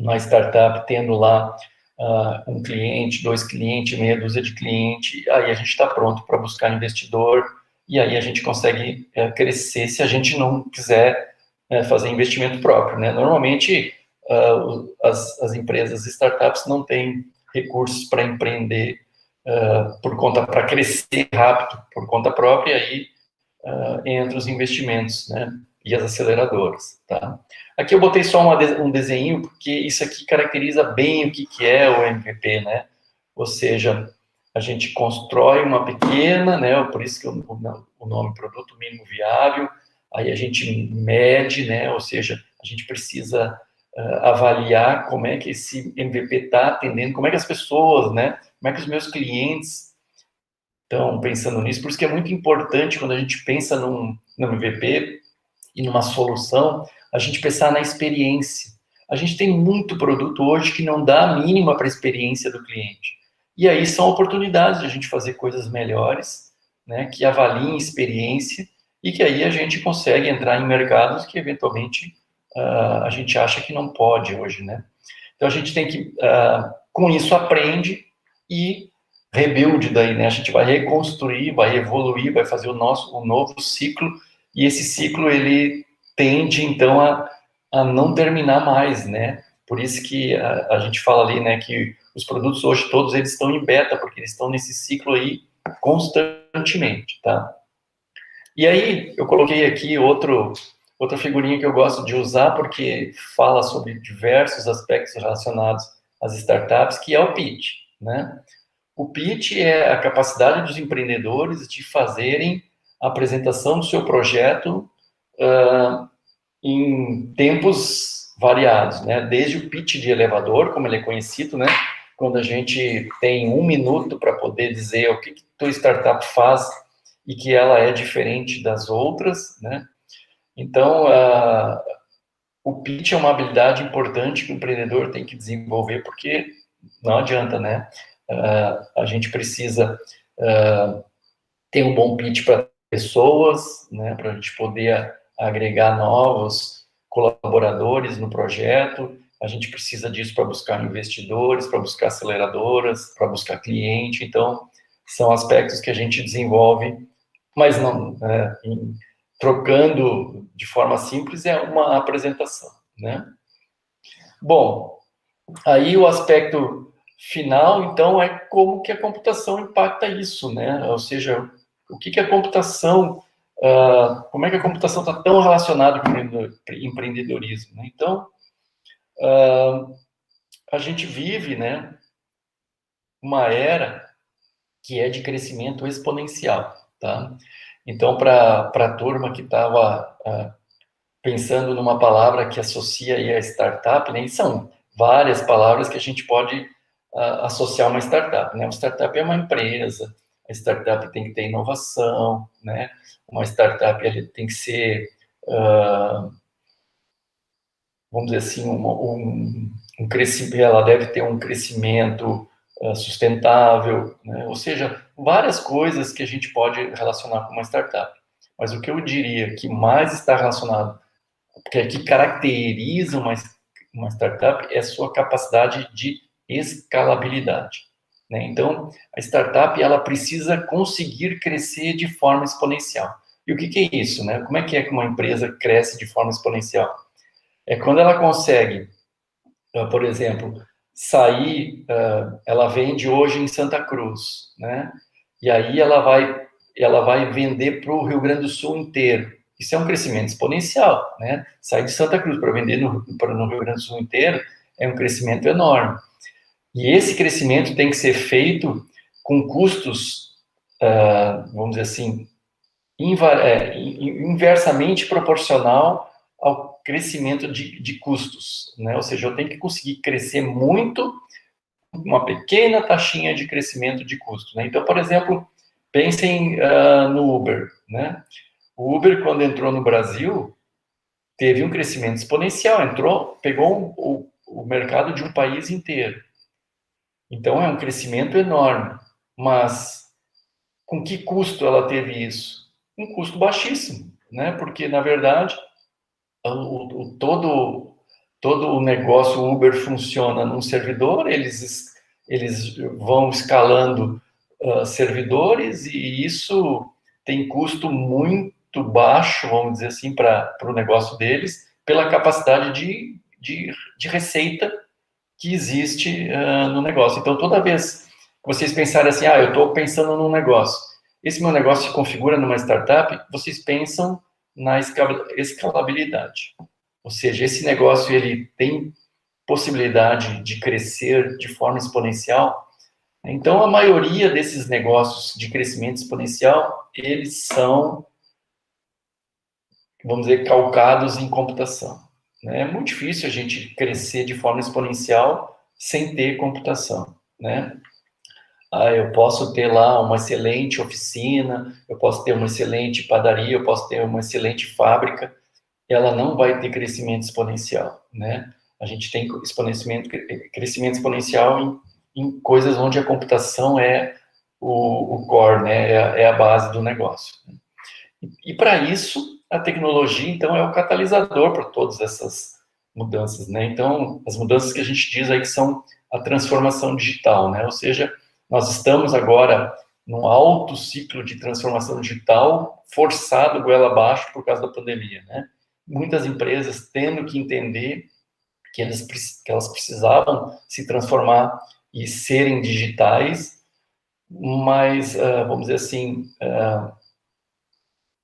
na startup, tendo lá um cliente, 2 clientes, meia dúzia de clientes, aí a gente está pronto para buscar investidor, e aí a gente consegue crescer se a gente não quiser fazer investimento próprio, né? Normalmente, as empresas, startups, não têm recursos para empreender para crescer rápido por conta própria, e aí entre os investimentos, né, e as aceleradoras, tá? Aqui eu botei só um desenho, porque isso aqui caracteriza bem o que é o MVP, né? Ou seja, a gente constrói uma pequena, né, por isso que o nome Produto Mínimo Viável, aí a gente mede, né, ou seja, a gente precisa avaliar como é que esse MVP está atendendo, como é que as pessoas, né, como é que os meus clientes estão pensando nisso. Por isso que é muito importante, quando a gente pensa no MVP e numa solução, a gente pensar na experiência. A gente tem muito produto hoje que não dá a mínima para a experiência do cliente. E aí são oportunidades de a gente fazer coisas melhores, né, que avaliem experiência, e que aí a gente consegue entrar em mercados que, eventualmente, a gente acha que não pode hoje, né? Então, a gente tem que, com isso, aprende e rebuild daí, né? A gente vai reconstruir, vai evoluir, vai fazer um novo ciclo, e esse ciclo, ele tende, então, a não terminar mais, né? Por isso que a gente fala ali, né, que os produtos hoje, todos eles estão em beta, porque eles estão nesse ciclo aí constantemente, tá? E aí, eu coloquei aqui outra figurinha que eu gosto de usar, porque fala sobre diversos aspectos relacionados às startups, que é o pitch, né? O pitch é a capacidade dos empreendedores de fazerem a apresentação do seu projeto em tempos, variados, né? Desde o pitch de elevador, como ele é conhecido, né? Quando a gente tem 1 minuto para poder dizer o que tua startup faz e que ela é diferente das outras, né? Então, o pitch é uma habilidade importante que o empreendedor tem que desenvolver, porque não adianta, né? A gente precisa ter um bom pitch para pessoas, né? Para a gente poder agregar novos colaboradores no projeto. A gente precisa disso para buscar investidores, para buscar aceleradoras, para buscar cliente. Então, são aspectos que a gente desenvolve, mas não, trocando de forma simples, é uma apresentação, né? Bom, aí o aspecto final, então, é como que a computação impacta isso, né? Ou seja, o que a computação, como é que a computação está tão relacionada com o empreendedorismo, né? Então, a gente vive, né, uma era que é de crescimento exponencial, tá? Então, para a turma que estava pensando numa palavra que associa aí a startup, né, e são várias palavras que a gente pode associar uma startup, né? Uma startup é uma empresa, a startup tem que ter inovação, né? Uma startup tem que ser, vamos dizer assim, um crescimento, ela deve ter um crescimento sustentável, né? Ou seja, várias coisas que a gente pode relacionar com uma startup. Mas o que eu diria que mais está relacionado, que caracteriza uma startup, é a sua capacidade de escalabilidade, né? Então, a startup, ela precisa conseguir crescer de forma exponencial. E o que é isso, né? Como é que uma empresa cresce de forma exponencial? É quando ela consegue, por exemplo, sair, ela vende hoje em Santa Cruz, né? E aí ela vai vender para o Rio Grande do Sul inteiro. Isso é um crescimento exponencial, né? Sair de Santa Cruz para vender no Rio Grande do Sul inteiro é um crescimento enorme. E esse crescimento tem que ser feito com custos, vamos dizer assim, inversamente proporcional ao crescimento de custos, né? Ou seja, eu tenho que conseguir crescer muito, uma pequena taxinha de crescimento de custo, né? Então, por exemplo, pensem no Uber, né? O Uber, quando entrou no Brasil, teve um crescimento exponencial, pegou o mercado de um país inteiro. Então, é um crescimento enorme, mas com que custo ela teve isso? Um custo baixíssimo, né? Porque, na verdade, todo o negócio Uber funciona num servidor, eles vão escalando servidores, e isso tem custo muito baixo, vamos dizer assim, para o negócio deles, pela capacidade de receita que existe no negócio. Então, toda vez que vocês pensarem assim, eu estou pensando num negócio, esse meu negócio se configura numa startup, vocês pensam na escalabilidade. Ou seja, esse negócio, ele tem possibilidade de crescer de forma exponencial. Então, a maioria desses negócios de crescimento exponencial, eles são, vamos dizer, calcados em computação. É muito difícil a gente crescer de forma exponencial sem ter computação, né? Eu posso ter lá uma excelente oficina, eu posso ter uma excelente padaria, eu posso ter uma excelente fábrica, ela não vai ter crescimento exponencial, né? A gente tem crescimento exponencial em coisas onde a computação é o core, né? É a base do negócio. E para isso, a tecnologia, então, é o catalisador para todas essas mudanças, né? Então, as mudanças que a gente diz aí que são a transformação digital, né? Ou seja, nós estamos agora num alto ciclo de transformação digital forçado goela abaixo por causa da pandemia, né? Muitas empresas tendo que entender que elas precisavam se transformar e serem digitais, mas, vamos dizer assim,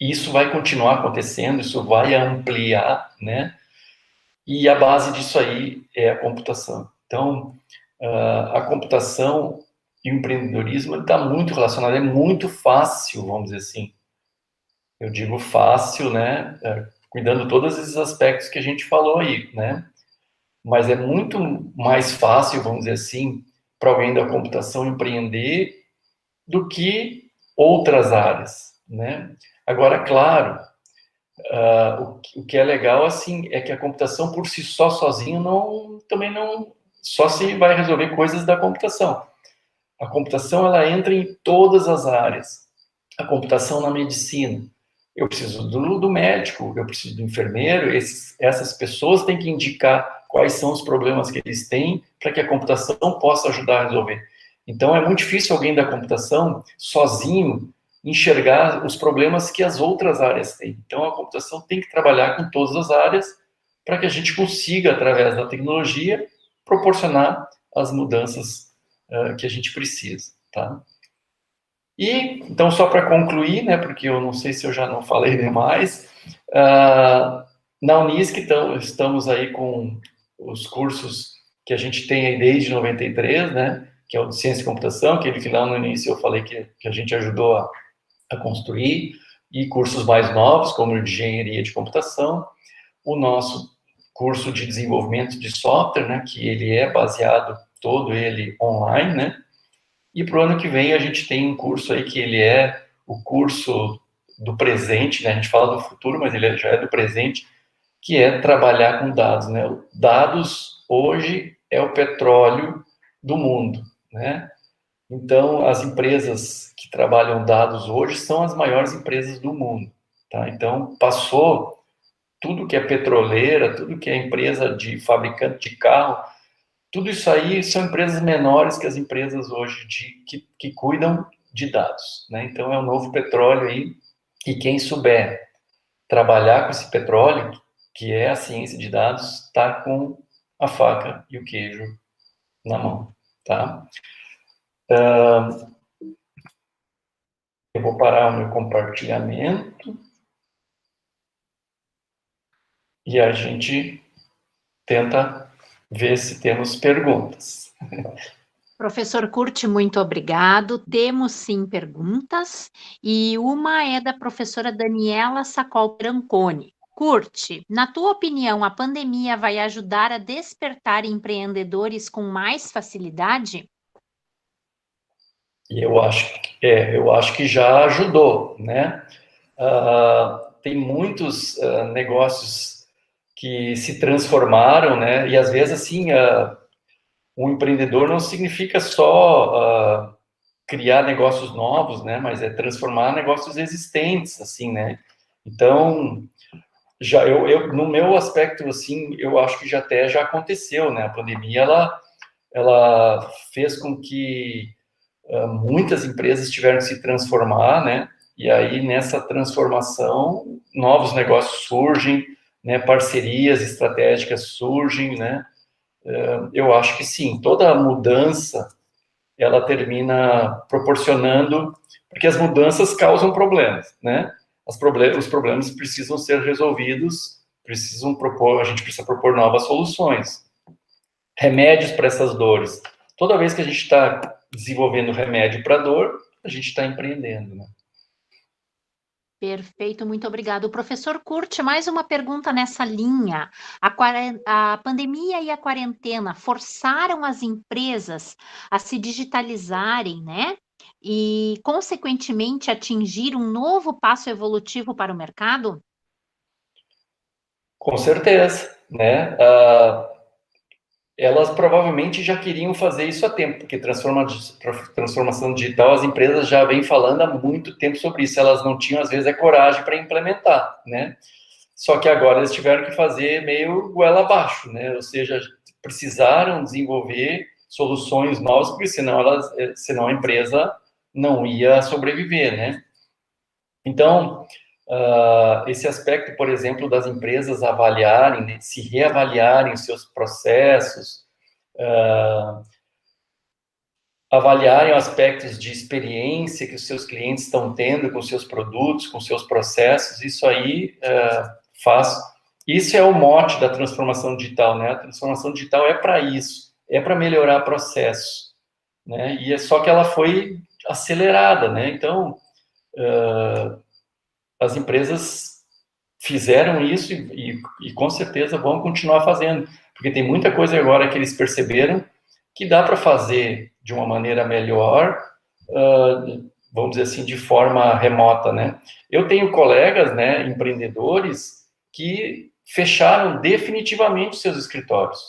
isso vai continuar acontecendo, isso vai ampliar, né? E a base disso aí é a computação. Então, a computação e o empreendedorismo está muito relacionado, é muito fácil, vamos dizer assim. Eu digo fácil, né? Cuidando de todos esses aspectos que a gente falou aí, né? mas é muito mais fácil, vamos dizer assim, para alguém da computação empreender do que outras áreas, né? Agora, claro, o que é legal, assim, é que a computação por si só, sozinho, também não, só se vai resolver coisas da computação. A computação, ela entra em todas as áreas. A computação na medicina. Eu preciso do médico, eu preciso do enfermeiro, essas pessoas têm que indicar quais são os problemas que eles têm para que a computação possa ajudar a resolver. Então, é muito difícil alguém da computação, sozinho, enxergar os problemas que as outras áreas têm. Então, a computação tem que trabalhar com todas as áreas para que a gente consiga, através da tecnologia, proporcionar as mudanças que a gente precisa, tá? E, então, só para concluir, né, porque eu não sei se eu já não falei demais, na Unisc, então, estamos aí com os cursos que a gente tem aí desde 93, né, que é o de Ciência e Computação, aquele que lá no início eu falei que a gente ajudou a construir, e cursos mais novos, como o de Engenharia de Computação, o nosso curso de Desenvolvimento de Software, né, que ele é baseado todo ele online, né, e para o ano que vem a gente tem um curso aí que ele é o curso do presente, né? A gente fala do futuro, mas ele já é do presente, que é trabalhar com dados, né? Dados hoje é o petróleo do mundo, né? Então, as empresas que trabalham dados hoje são as maiores empresas do mundo, tá? Então, passou tudo que é petroleira, tudo que é empresa de fabricante de carro, tudo isso aí são empresas menores que as empresas hoje que cuidam de dados, né? Então, é o novo petróleo aí, e quem souber trabalhar com esse petróleo, que é a ciência de dados, está com a faca e o queijo na mão, tá? Eu vou parar o meu compartilhamento e a gente tenta ver se temos perguntas. Professor Kurt, muito obrigado. Temos sim perguntas, e uma é da professora Daniela Sacol Branconi. Kurt, na tua opinião, a pandemia vai ajudar a despertar empreendedores com mais facilidade? E eu acho que já ajudou, né? Tem muitos negócios que se transformaram, né? E às vezes, assim, um empreendedor não significa só criar negócios novos, né? Mas é transformar negócios existentes, assim, né? Então, no meu aspecto, assim, eu acho que já aconteceu, né? A pandemia, ela fez com que muitas empresas tiveram que se transformar, né? E aí, nessa transformação, novos negócios surgem, né? Parcerias estratégicas surgem, né? Eu acho que sim, toda mudança, ela termina proporcionando, porque as mudanças causam problemas, né? Os problemas precisam ser resolvidos, a gente precisa propor novas soluções, remédios para essas dores. Toda vez que a gente está desenvolvendo remédio para dor, a gente está empreendendo, né? Perfeito, muito obrigado. Professor Kurt, mais uma pergunta nessa linha. A pandemia e a quarentena forçaram as empresas a se digitalizarem, né? E, consequentemente, atingir um novo passo evolutivo para o mercado? Com certeza, né? Elas provavelmente já queriam fazer isso há tempo, porque transformação digital, as empresas já vêm falando há muito tempo sobre isso, elas não tinham, às vezes, a coragem para implementar, né? Só que agora eles tiveram que fazer meio goela abaixo, né? Ou seja, precisaram desenvolver soluções novas, porque senão a empresa não ia sobreviver, né? Então, esse aspecto, por exemplo, das empresas avaliarem, né, se reavaliarem os seus processos, avaliarem aspectos de experiência que os seus clientes estão tendo com seus produtos, com seus processos, isso aí isso é o mote da transformação digital, né? A transformação digital é para isso, é para melhorar processos, né? E é só que ela foi acelerada, né? Então, as empresas fizeram isso e com certeza vão continuar fazendo, porque tem muita coisa agora que eles perceberam que dá para fazer de uma maneira melhor, vamos dizer assim, de forma remota, né? Eu tenho colegas, né, empreendedores, que fecharam definitivamente seus escritórios.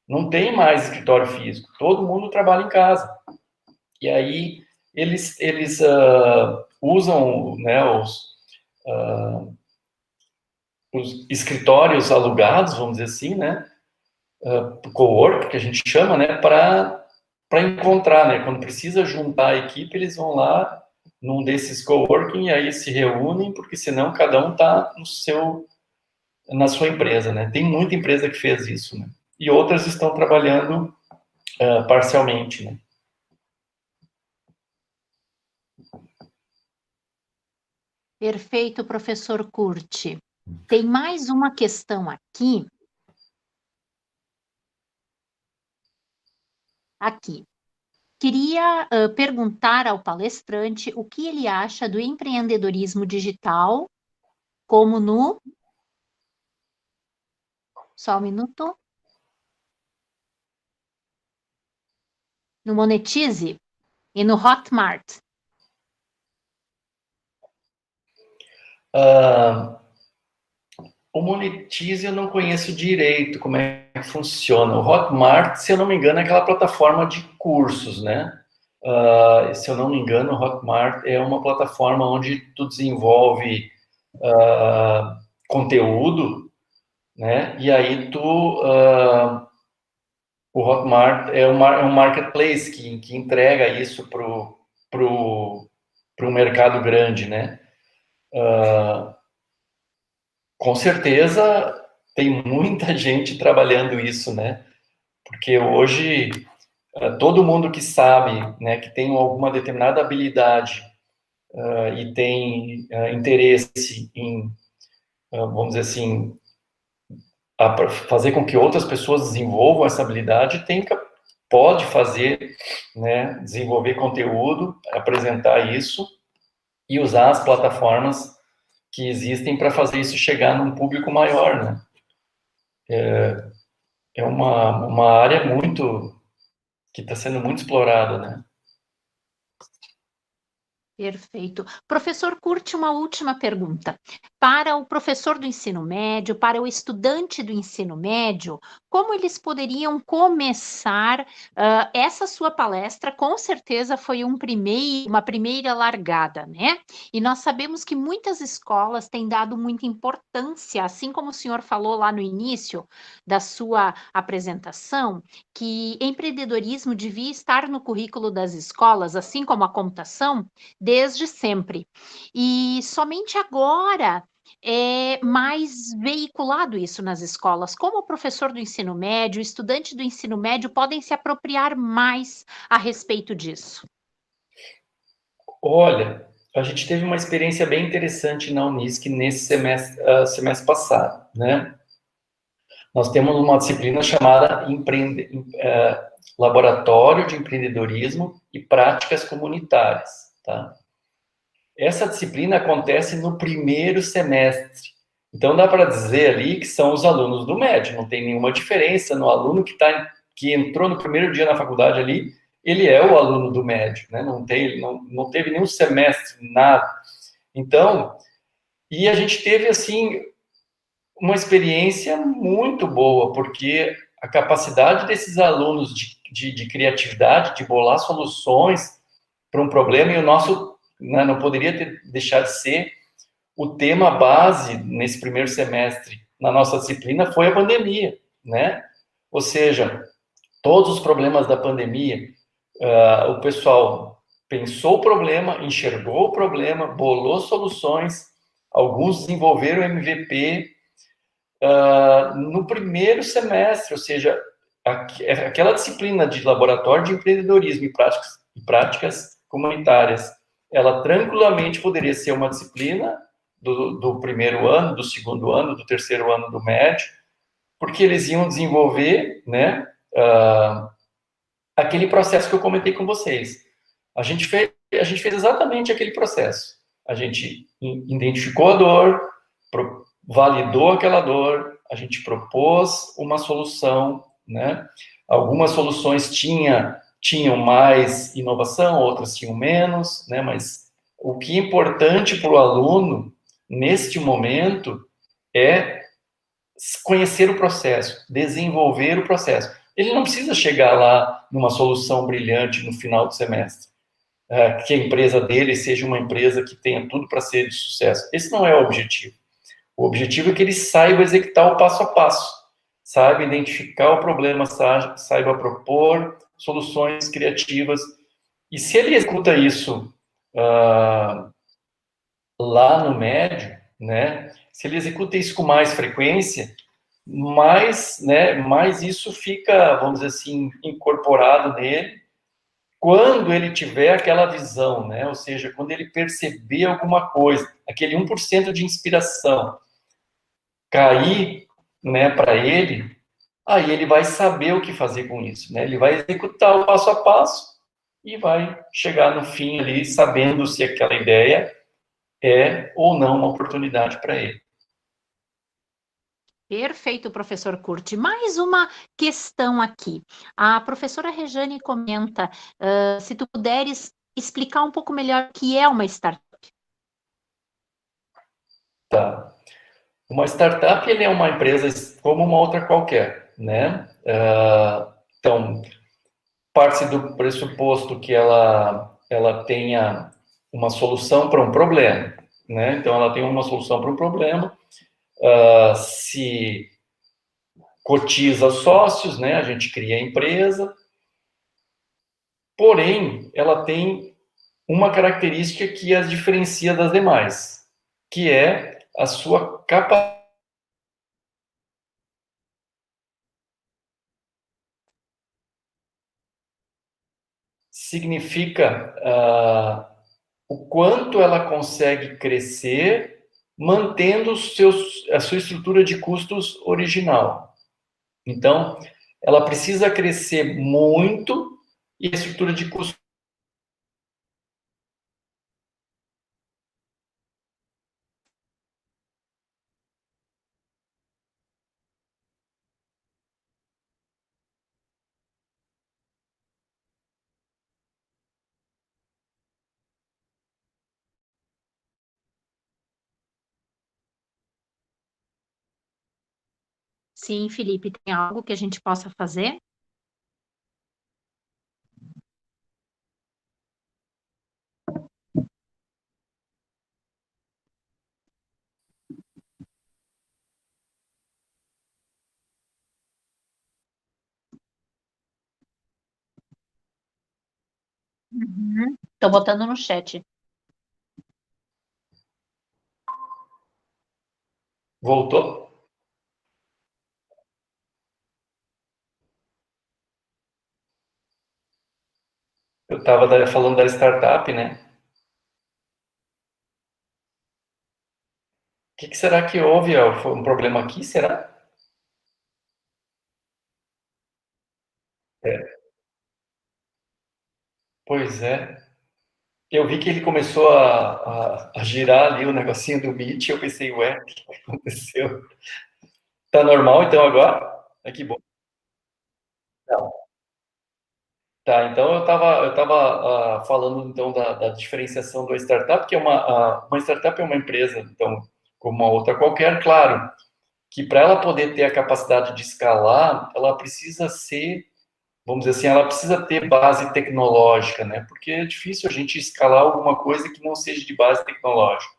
Não tem mais escritório físico, todo mundo trabalha em casa. E aí eles usam, né, os escritórios alugados, vamos dizer assim, né, co-work, que a gente chama, né, para encontrar, né, quando precisa juntar a equipe, eles vão lá num desses coworking e aí se reúnem, porque senão cada um está na sua empresa, né? Tem muita empresa que fez isso, né? E outras estão trabalhando parcialmente, né? Perfeito, professor Curti. Tem mais uma questão aqui. Queria perguntar ao palestrante o que ele acha do empreendedorismo digital, como no... Só um minuto. No Monetize e no Hotmart. O Monetize eu não conheço direito como é que funciona. O Hotmart, se eu não me engano, é aquela plataforma de cursos, né? Se eu não me engano, o Hotmart é uma plataforma onde tu desenvolve conteúdo, né? E aí o Hotmart é um marketplace que entrega isso pro mercado grande, né? Com certeza tem muita gente trabalhando isso, né? Porque hoje todo mundo que sabe, né, que tem alguma determinada habilidade e tem interesse em, vamos dizer assim, fazer com que outras pessoas desenvolvam essa habilidade, pode fazer, né, desenvolver conteúdo, apresentar isso e usar as plataformas que existem para fazer isso chegar num público maior, né? É uma área que está sendo muito explorada, né? Perfeito. Professor Curti, uma última pergunta. Para o professor do ensino médio, para o estudante do ensino médio, como eles poderiam começar essa sua palestra? Com certeza foi uma primeira largada, né? E nós sabemos que muitas escolas têm dado muita importância, assim como o senhor falou lá no início da sua apresentação, que empreendedorismo devia estar no currículo das escolas, assim como a computação, desde sempre. E somente agora é mais veiculado isso nas escolas. Como o professor do ensino médio, estudante do ensino médio podem se apropriar mais a respeito disso? Olha, a gente teve uma experiência bem interessante na Unisc nesse semestre passado, né? Nós temos uma disciplina chamada Laboratório de Empreendedorismo e Práticas Comunitárias, tá? Essa disciplina acontece no primeiro semestre. Então, dá para dizer ali que são os alunos do médio, não tem nenhuma diferença no aluno que entrou no primeiro dia na faculdade ali, ele é o aluno do médio, né? Não teve nenhum semestre, nada. Então, e a gente teve, assim, uma experiência muito boa, porque a capacidade desses alunos de criatividade, de bolar soluções para um problema, e o nosso, né, não poderia deixar de ser o tema base nesse primeiro semestre na nossa disciplina foi a pandemia, né? Ou seja, todos os problemas da pandemia, o pessoal pensou o problema, enxergou o problema, bolou soluções, alguns desenvolveram MVP no primeiro semestre, ou seja, aquela disciplina de laboratório de empreendedorismo e práticas comunitárias, ela tranquilamente poderia ser uma disciplina do primeiro ano, do segundo ano, do terceiro ano do médio, porque eles iam desenvolver, né, aquele processo que eu comentei com vocês. A gente fez exatamente aquele processo. A gente identificou a dor, validou aquela dor, a gente propôs uma solução, né? Algumas soluções tinham mais inovação, outras tinham menos, né? Mas o que é importante para o aluno, neste momento, é conhecer o processo, desenvolver o processo. Ele não precisa chegar lá numa solução brilhante no final do semestre, que a empresa dele seja uma empresa que tenha tudo para ser de sucesso. Esse não é o objetivo. O objetivo é que ele saiba executar o passo a passo, saiba identificar o problema, saiba propor soluções criativas. E se ele executa isso lá no médio, né, se ele executa isso com mais frequência, mais isso fica, vamos dizer assim, incorporado nele, quando ele tiver aquela visão, né, ou seja, quando ele perceber alguma coisa, aquele 1% de inspiração cair, né, para ele, aí ele vai saber o que fazer com isso, né, ele vai executar o passo a passo e vai chegar no fim ali sabendo se aquela ideia é ou não uma oportunidade para ele. Perfeito, professor Curti. Mais uma questão aqui. A professora Rejane comenta, se tu puderes explicar um pouco melhor o que é uma startup. Tá. Uma startup, ele é uma empresa como uma outra qualquer, né? Então, parte do pressuposto que ela tenha uma solução para um problema, né? Então, ela tem uma solução para um problema, se cotiza sócios, né? A gente cria a empresa, porém, ela tem uma característica que as diferencia das demais, que é a sua capacidade. Significa o quanto ela consegue crescer mantendo a sua estrutura de custos original. Então, ela precisa crescer muito e a estrutura de custos Sim, Felipe, tem algo que a gente possa fazer? Estou botando no chat. voltou. Eu estava falando da startup, né? O que será que houve? Foi um problema aqui, será? É, pois é. Eu vi que ele começou a girar ali o negocinho do Meet, eu pensei, ué, o que aconteceu? Tá normal então agora? Que bom. Não. Tá, então eu tava falando então da diferenciação da startup, que é uma startup é uma empresa, então, como uma outra qualquer, claro, que para ela poder ter a capacidade de escalar, ela precisa ser, vamos dizer assim, ela precisa ter base tecnológica, né? Porque é difícil a gente escalar alguma coisa que não seja de base tecnológica.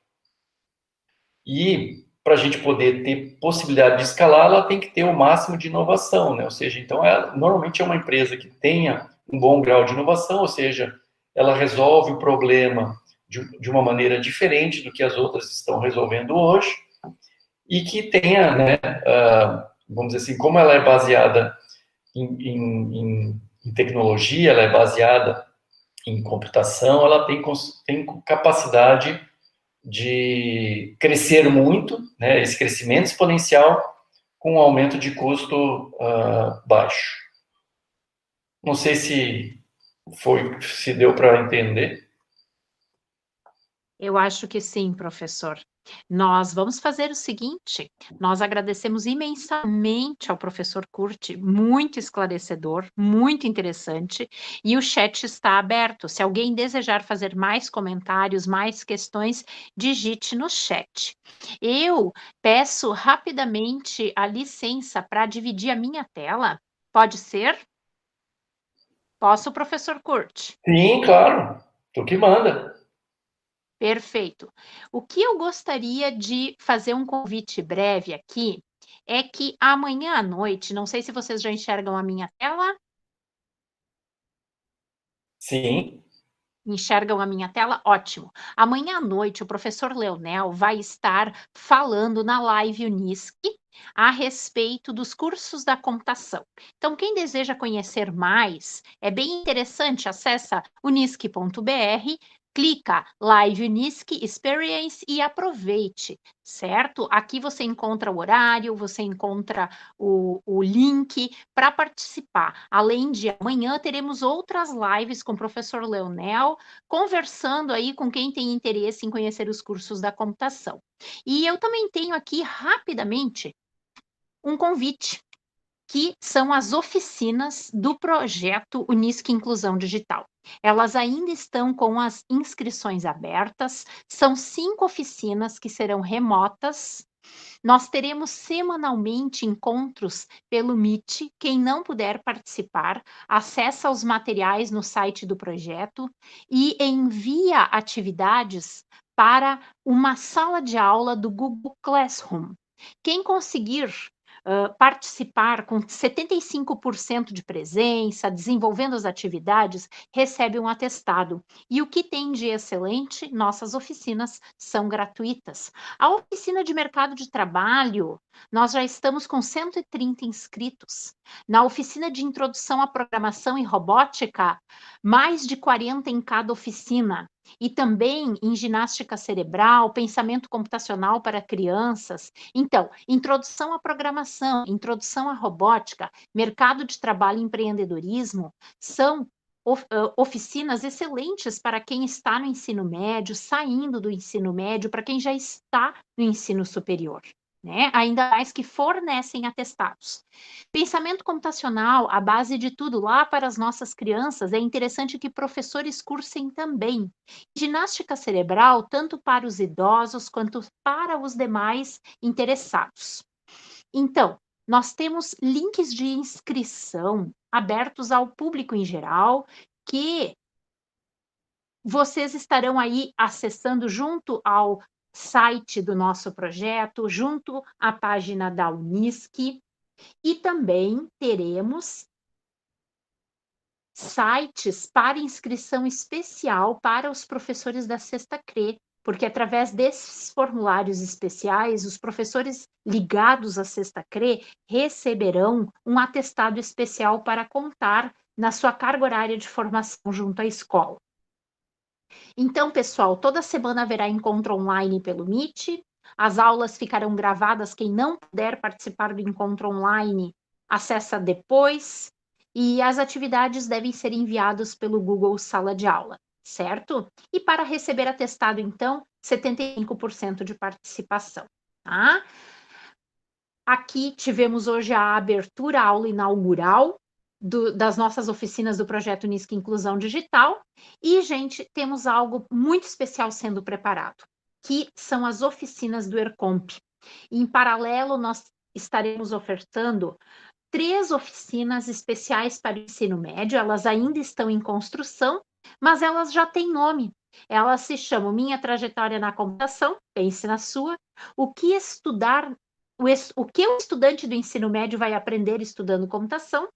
E para a gente poder ter possibilidade de escalar, ela tem que ter o máximo de inovação, né? Ou seja, então, normalmente é uma empresa que tenha um bom grau de inovação, ou seja, ela resolve o problema de uma maneira diferente do que as outras estão resolvendo hoje, e que tenha, né, vamos dizer assim, como ela é baseada em tecnologia, ela é baseada em computação, ela tem capacidade de crescer muito, né, esse crescimento exponencial com um aumento de custo baixo. Não sei se deu para entender. Eu acho que sim, professor. Nós vamos fazer o seguinte: nós agradecemos imensamente ao professor Curti, muito esclarecedor, muito interessante, e o chat está aberto. Se alguém desejar fazer mais comentários, mais questões, digite no chat. Eu peço rapidamente a licença para dividir a minha tela. Pode ser? Posso, professor Curti? Sim, claro. Tu que manda. Perfeito. O que eu gostaria de fazer um convite breve aqui é que amanhã à noite, não sei se vocês já enxergam a minha tela. Sim. Enxergam a minha tela? Ótimo. Amanhã à noite, o professor Leonel vai estar falando na live Unisc a respeito dos cursos da computação. Então, quem deseja conhecer mais, é bem interessante, acessa unisc.br, clica Live Unisc Experience e aproveite, certo? Aqui você encontra o horário, você encontra o link para participar. Além de amanhã, teremos outras lives com o professor Leonel, conversando aí com quem tem interesse em conhecer os cursos da computação. E eu também tenho aqui, rapidamente, um convite, que são as oficinas do projeto Unisc Inclusão Digital. Elas ainda estão com as inscrições abertas, são 5 oficinas que serão remotas. Nós teremos semanalmente encontros pelo Meet. Quem não puder participar, acessa os materiais no site do projeto e envia atividades para uma sala de aula do Google Classroom. Quem conseguir participar com 75% de presença, desenvolvendo as atividades, recebe um atestado. E o que tem de excelente? Nossas oficinas são gratuitas. A oficina de mercado de trabalho, nós já estamos com 130 inscritos. Na oficina de introdução à programação e robótica, mais de 40 em cada oficina. E também em ginástica cerebral, pensamento computacional para crianças. Então, introdução à programação, introdução à robótica, mercado de trabalho e empreendedorismo são oficinas excelentes para quem está no ensino médio, saindo do ensino médio, para quem já está no ensino superior, né? Ainda mais que fornecem atestados. Pensamento computacional, a base de tudo lá para as nossas crianças, é interessante que professores cursem também. Ginástica cerebral, tanto para os idosos quanto para os demais interessados. Então, nós temos links de inscrição abertos ao público em geral, que vocês estarão aí acessando junto ao site do nosso projeto, junto à página da Unisc, e também teremos sites para inscrição especial para os professores da Sexta CRE, porque através desses formulários especiais, os professores ligados à Sexta CRE receberão um atestado especial para contar na sua carga horária de formação junto à escola. Então, pessoal, toda semana haverá encontro online pelo Meet, as aulas ficarão gravadas, quem não puder participar do encontro online, acessa depois, e as atividades devem ser enviadas pelo Google Sala de Aula, certo? E para receber atestado, então, 75% de participação, tá? Aqui tivemos hoje a abertura, a aula inaugural das nossas oficinas do projeto Unisc Inclusão Digital, e, gente, temos algo muito especial sendo preparado, que são as oficinas do ERCOMP. Em paralelo, nós estaremos ofertando 3 oficinas especiais para o ensino médio, elas ainda estão em construção, mas elas já têm nome. Elas se chamam Minha Trajetória na Computação, pense na sua, o que estudar, o que o estudante do ensino médio vai aprender estudando computação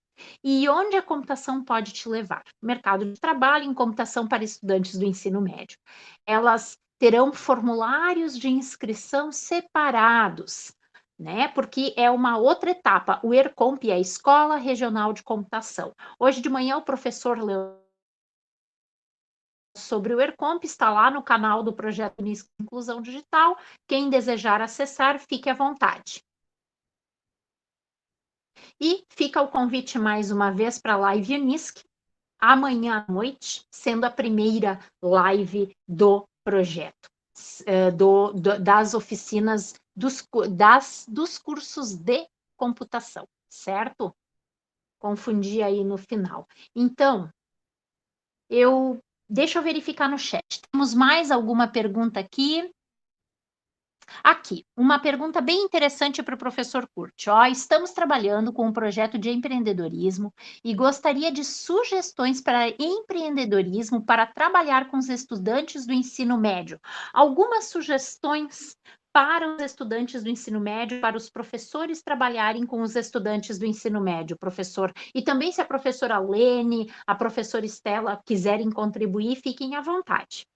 e onde a computação pode te levar. Mercado de trabalho em computação para estudantes do ensino médio. Elas terão formulários de inscrição separados, né? Porque é uma outra etapa. O ERCOMP é a Escola Regional de Computação. Hoje de manhã o professor leu sobre o ERCOMP, está lá no canal do projeto Unisc Inclusão Digital. Quem desejar acessar, fique à vontade. E fica o convite mais uma vez para a live Unisc, amanhã à noite, sendo a primeira live do projeto das oficinas dos cursos de computação, certo? Confundi aí no final. Então, deixa eu verificar no chat. Temos mais alguma pergunta aqui? Aqui, uma pergunta bem interessante para o professor Kurt. Estamos trabalhando com um projeto de empreendedorismo e gostaria de sugestões para empreendedorismo para trabalhar com os estudantes do ensino médio. Algumas sugestões para os estudantes do ensino médio, para os professores trabalharem com os estudantes do ensino médio, professor. E também se a professora Lene, a professora Estela quiserem contribuir, fiquem à vontade.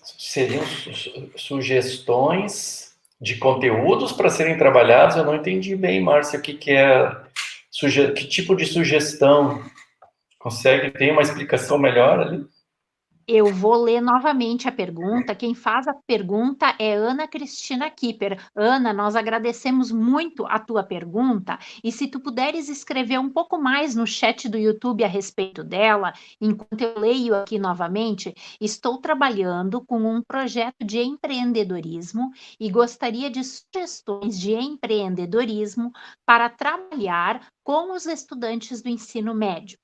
Seriam sugestões de conteúdos para serem trabalhados? Eu não entendi bem, Márcia, o que é, que tipo de sugestão? Consegue ter uma explicação melhor ali? Eu vou ler novamente a pergunta. Quem faz a pergunta é Ana Cristina Kipper. Ana, nós agradecemos muito a tua pergunta, e se tu puderes escrever um pouco mais no chat do YouTube a respeito dela, enquanto eu leio aqui novamente, estou trabalhando com um projeto de empreendedorismo e gostaria de sugestões de empreendedorismo para trabalhar com os estudantes do ensino médio.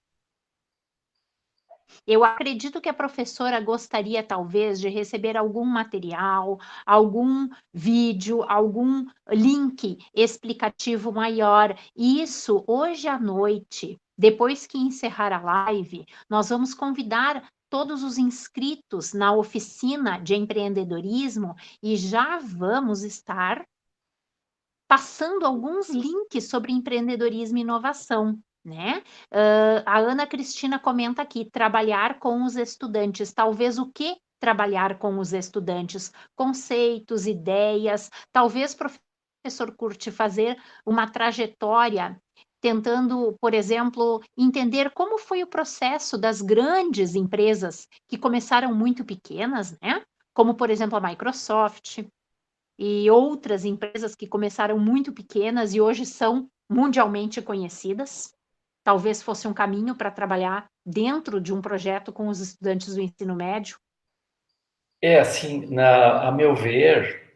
Eu acredito que a professora gostaria, talvez, de receber algum material, algum vídeo, algum link explicativo maior. E isso, hoje à noite, depois que encerrar a live, nós vamos convidar todos os inscritos na oficina de empreendedorismo e já vamos estar passando alguns links sobre empreendedorismo e inovação. Né? A Ana Cristina comenta aqui, trabalhar com os estudantes, talvez o que trabalhar com os estudantes? Conceitos, ideias, talvez, professor Kurt, fazer uma trajetória, tentando, por exemplo, entender como foi o processo das grandes empresas que começaram muito pequenas, né? Como, por exemplo, a Microsoft e outras empresas que começaram muito pequenas e hoje são mundialmente conhecidas. Talvez fosse um caminho para trabalhar dentro de um projeto com os estudantes do ensino médio? Assim, a meu ver,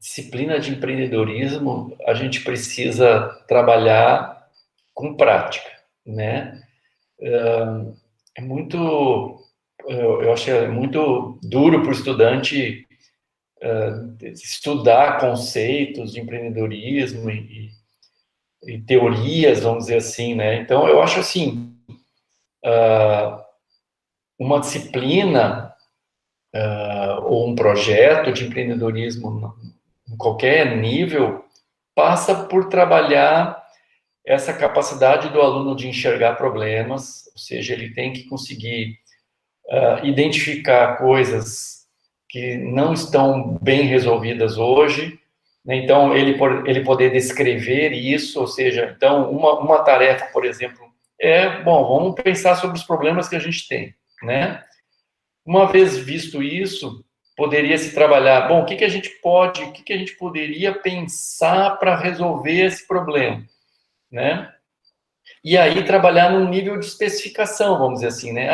disciplina de empreendedorismo, a gente precisa trabalhar com prática, né? É muito, eu acho muito duro para o estudante estudar conceitos de empreendedorismo e teorias, vamos dizer assim, né? Então, eu acho assim, uma disciplina ou um projeto de empreendedorismo em qualquer nível passa por trabalhar essa capacidade do aluno de enxergar problemas, ou seja, ele tem que conseguir identificar coisas que não estão bem resolvidas hoje, né? Então, ele poder descrever isso, ou seja, então, uma tarefa, por exemplo, vamos pensar sobre os problemas que a gente tem, né? Uma vez visto isso, poderia se trabalhar, o que a gente poderia pensar para resolver esse problema, né? E aí trabalhar num nível de especificação, vamos dizer assim, né?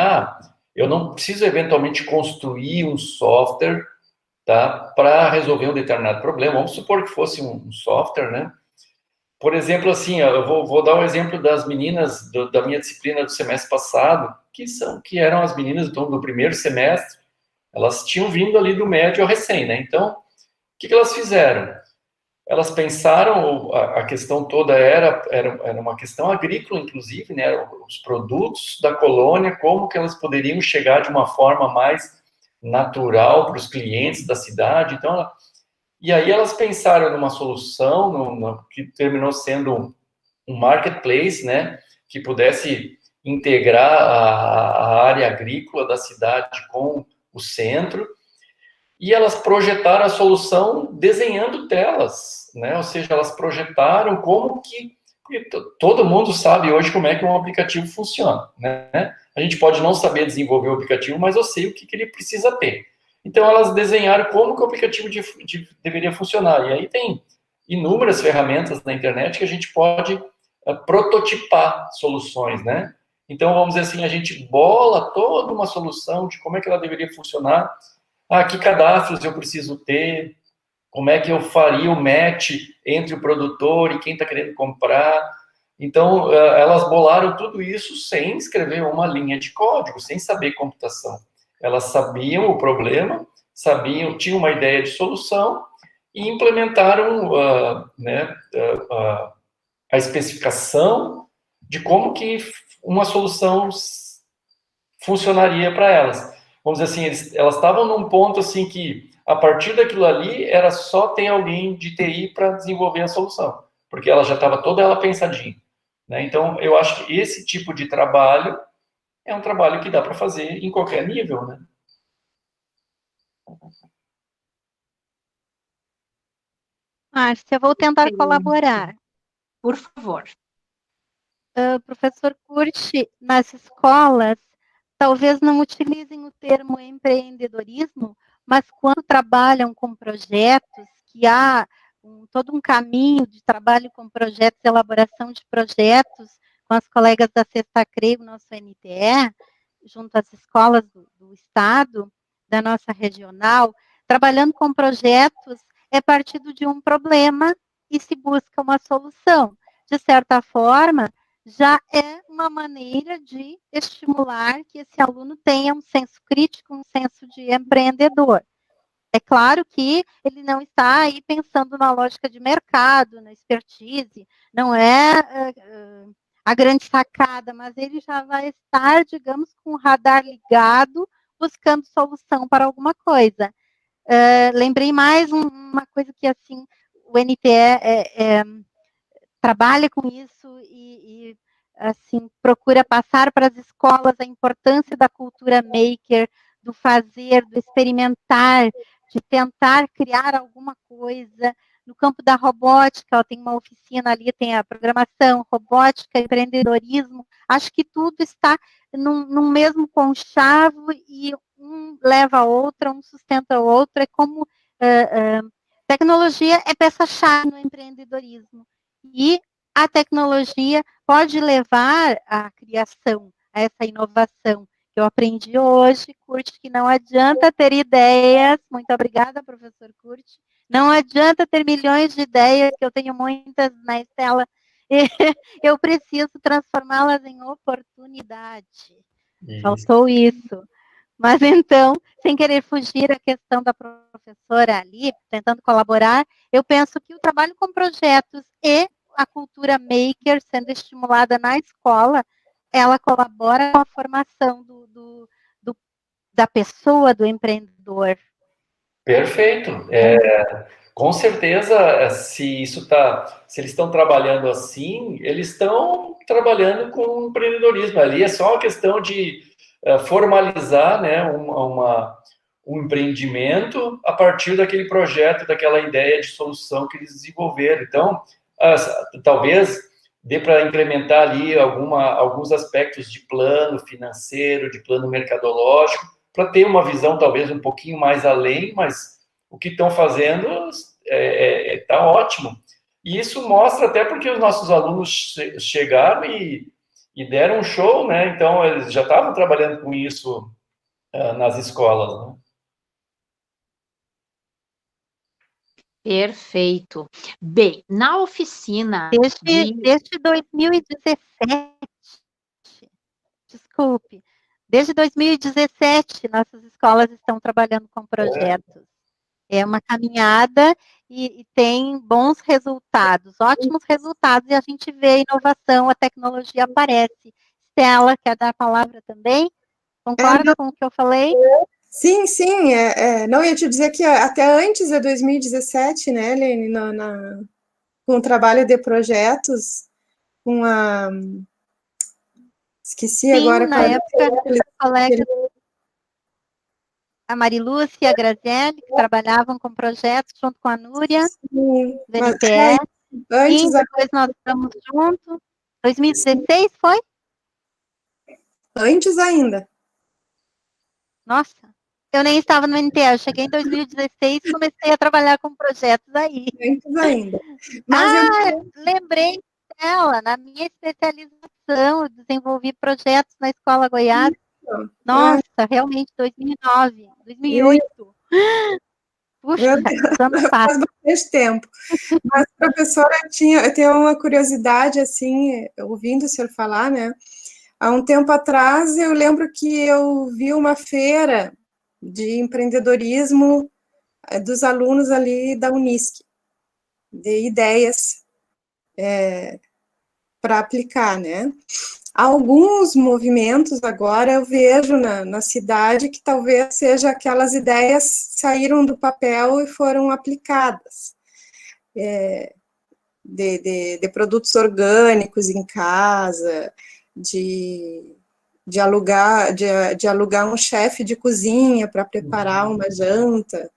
Eu não preciso eventualmente construir um software, tá, para resolver um determinado problema. Vamos supor que fosse um software, né? Por exemplo, assim, eu vou dar um exemplo das meninas da minha disciplina do semestre passado, que eram as meninas do primeiro semestre. Elas tinham vindo ali do médio recém, né? Então, o que elas fizeram? Elas pensaram, a questão toda era uma questão agrícola, inclusive, né? Os produtos da colônia, como que elas poderiam chegar de uma forma mais natural para os clientes da cidade. Então, e aí elas pensaram numa solução que terminou sendo um marketplace, né? Que pudesse integrar a área agrícola da cidade com o centro. E elas projetaram a solução desenhando telas, né? Ou seja, elas projetaram como que todo mundo sabe hoje como é que um aplicativo funciona, né? A gente pode não saber desenvolver o aplicativo, mas eu sei o que ele precisa ter. Então, elas desenharam como que o aplicativo deveria funcionar. E aí tem inúmeras ferramentas na internet que a gente pode prototipar soluções, né? Então, vamos dizer assim, a gente bola toda uma solução de como é que ela deveria funcionar. Que cadastros eu preciso ter, como é que eu faria o match entre o produtor e quem está querendo comprar. Então, elas bolaram tudo isso sem escrever uma linha de código, sem saber computação. Elas sabiam o problema, tinham uma ideia de solução e implementaram a especificação de como que uma solução funcionaria para elas. Vamos dizer assim, elas estavam num ponto assim que, a partir daquilo ali, era só ter alguém de TI para desenvolver a solução, porque ela já estava toda ela pensadinha. Né? Então, eu acho que esse tipo de trabalho é um trabalho que dá para fazer em qualquer nível, né? Márcia, vou tentar colaborar. Por favor. Professor Curti, nas escolas, talvez não utilizem o termo empreendedorismo, mas quando trabalham com projetos, que há todo um caminho de trabalho com projetos, elaboração de projetos, com as colegas da Sexta CREI, o nosso NTE, junto às escolas do Estado, da nossa regional, trabalhando com projetos, é partido de um problema e se busca uma solução. De certa forma, já é uma maneira de estimular que esse aluno tenha um senso crítico, um senso de empreendedor. É claro que ele não está aí pensando na lógica de mercado, na expertise, não é a grande sacada, mas ele já vai estar, digamos, com o radar ligado, buscando solução para alguma coisa. Lembrei mais uma coisa que, assim, o NTE trabalha com isso e assim, procura passar para as escolas a importância da cultura maker, do fazer, do experimentar, de tentar criar alguma coisa. No campo da robótica, tem uma oficina ali, tem a programação, robótica, empreendedorismo. Acho que tudo está num mesmo conchavo e um leva a outra, um sustenta o outro. É como tecnologia é peça-chave no empreendedorismo. E a tecnologia pode levar à criação, a essa inovação. Eu aprendi hoje, Curti, que não adianta ter ideias. Muito obrigada, professor Curti. Não adianta ter milhões de ideias, que eu tenho muitas na Estela. Eu preciso transformá-las em oportunidade. Isso. Faltou isso. Mas então, sem querer fugir à questão da professora ali, tentando colaborar, eu penso que o trabalho com projetos e a cultura maker sendo estimulada na escola, ela colabora com a formação da pessoa, do empreendedor. Perfeito. Com certeza, se eles estão trabalhando assim, eles estão trabalhando com empreendedorismo. Ali é só uma questão de formalizar, né, um empreendimento a partir daquele projeto, daquela ideia de solução que eles desenvolveram. Então, talvez dê para implementar ali alguns aspectos de plano financeiro, de plano mercadológico, para ter uma visão talvez um pouquinho mais além, mas o que estão fazendo está ótimo. E isso mostra até porque os nossos alunos chegaram e deram um show, né? Então, eles já estavam trabalhando com isso nas escolas, né? Perfeito. Bem, na oficina... Desde 2017, desculpe, desde 2017, nossas escolas estão trabalhando com projetos. É uma caminhada e tem bons resultados, ótimos resultados, e a gente vê a inovação, a tecnologia aparece. Stella, quer dar a palavra também? Concorda com o que eu falei? Sim, sim. Não, ia te dizer que até antes de 2017, né, Lene, com o trabalho de projetos, com a... Esqueci. Sim, agora. Na época, a colega... A Marilúcia e a Graziele, que trabalhavam com projetos junto com a Núria, sim, do NPE. Antes, depois nós estamos juntos. 2016 foi? Antes ainda. Nossa, eu nem estava no NPE, eu cheguei em 2016 e comecei a trabalhar com projetos aí. Antes ainda. Lembrei dela, na minha especialização. graduação, eu desenvolvi projetos na Escola Goiás. Nossa, realmente, 2009, 2008. Puxa, os anos faz passam. bastante tempo. Mas, professora, eu tenho uma curiosidade, assim, ouvindo o senhor falar, né? Há um tempo atrás, eu lembro que eu vi uma feira de empreendedorismo dos alunos ali da Unisc, de ideias para aplicar, né? Alguns movimentos agora eu vejo na cidade que talvez seja aquelas ideias saíram do papel e foram aplicadas. De produtos orgânicos em casa, de alugar um chefe de cozinha para preparar uma janta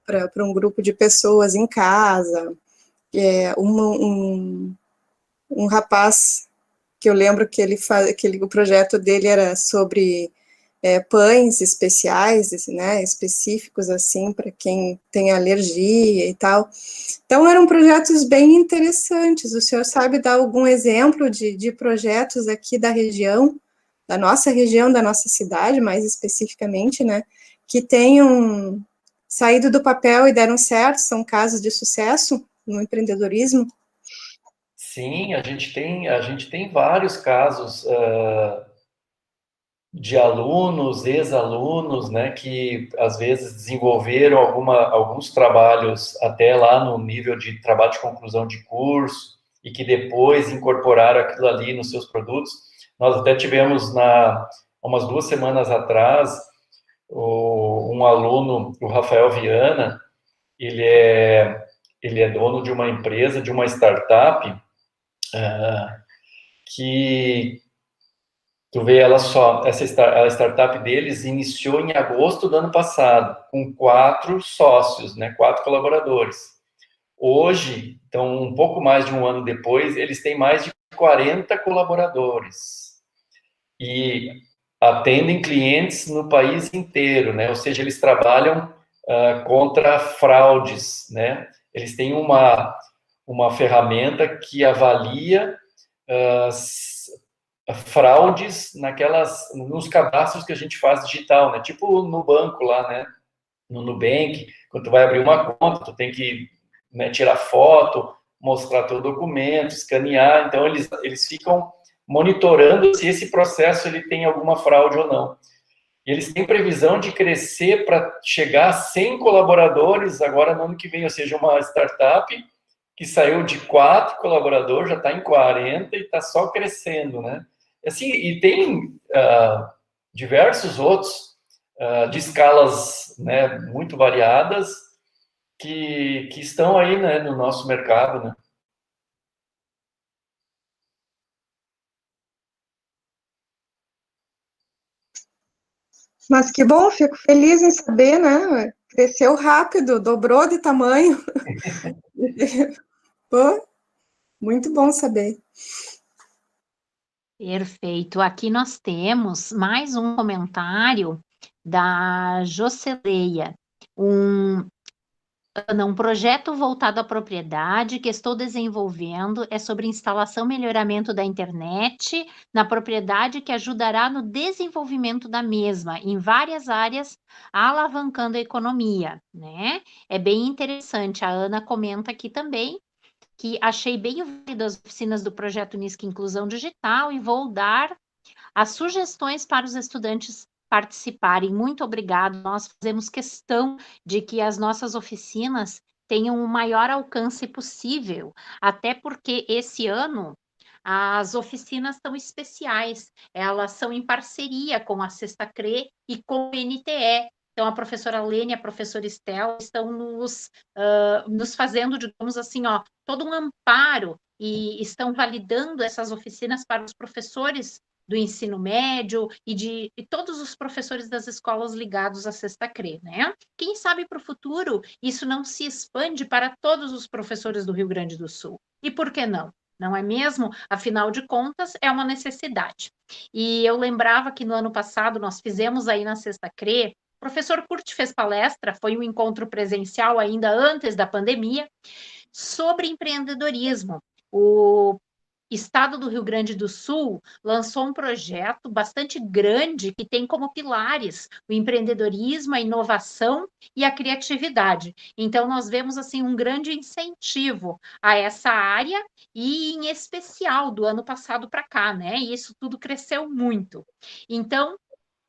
para um grupo de pessoas em casa. Um rapaz que eu lembro que o projeto dele era sobre pães especiais, né, específicos assim para quem tem alergia e tal. Então eram projetos bem interessantes. O senhor sabe dar algum exemplo de projetos aqui da região, da nossa cidade, mais especificamente, né, que tenham saído do papel e deram certo, são casos de sucesso no empreendedorismo? Sim, a gente tem vários casos de alunos, ex-alunos, né, que às vezes desenvolveram alguns trabalhos até lá no nível de trabalho de conclusão de curso e que depois incorporaram aquilo ali nos seus produtos. Nós até tivemos umas 2 semanas atrás um aluno, o Rafael Viana, ele é dono de uma empresa, de uma startup, que tu vê ela só, a startup deles iniciou em agosto do ano passado, com 4 sócios, né, 4 colaboradores. Hoje, então, um pouco mais de um ano depois, eles têm mais de 40 colaboradores. E atendem clientes no país inteiro, né? Ou seja, eles trabalham contra fraudes, né? Eles têm uma ferramenta que avalia fraudes nos cadastros que a gente faz digital, né? Tipo no banco lá, né? No Nubank, quando tu vai abrir uma conta, tu tem que, né, tirar foto, mostrar teu documento, escanear. Então eles ficam monitorando se esse processo ele tem alguma fraude ou não. E eles têm previsão de crescer para chegar a 100 colaboradores agora no ano que vem, ou seja, uma startup que saiu de 4 colaboradores, já está em 40 e está só crescendo, né? Assim, e tem diversos outros de escalas, né, muito variadas que estão aí, né, no nosso mercado, né? Mas que bom, fico feliz em saber, né? Cresceu rápido, dobrou de tamanho. Pô, muito bom saber. Perfeito. Aqui nós temos mais um comentário da Joceleia. Um projeto voltado à propriedade que estou desenvolvendo é sobre instalação e melhoramento da internet na propriedade que ajudará no desenvolvimento da mesma em várias áreas, alavancando a economia, né? É bem interessante. A Ana comenta aqui também que achei bem válido as oficinas do projeto Unisc Inclusão Digital e vou dar as sugestões para os estudantes participarem. Muito obrigado. Nós fazemos questão de que as nossas oficinas tenham o maior alcance possível, até porque esse ano as oficinas são especiais, elas são em parceria com a Sexta CRE e com o NTE. Então, a professora Lene e a professora Estela estão nos fazendo, digamos assim, ó, todo um amparo e estão validando essas oficinas para os professores do ensino médio e de todos os professores das escolas ligados à Sexta CRE, né? Quem sabe para o futuro isso não se expande para todos os professores do Rio Grande do Sul. E por que não? Não é mesmo? Afinal de contas, é uma necessidade. E eu lembrava que no ano passado nós fizemos aí na Sexta CRE, o professor Curti fez palestra, foi um encontro presencial ainda antes da pandemia, sobre empreendedorismo. O Estado do Rio Grande do Sul lançou um projeto bastante grande que tem como pilares o empreendedorismo, a inovação e a criatividade. Então, nós vemos assim um grande incentivo a essa área e, em especial, do ano passado para cá, né? E isso tudo cresceu muito. Então,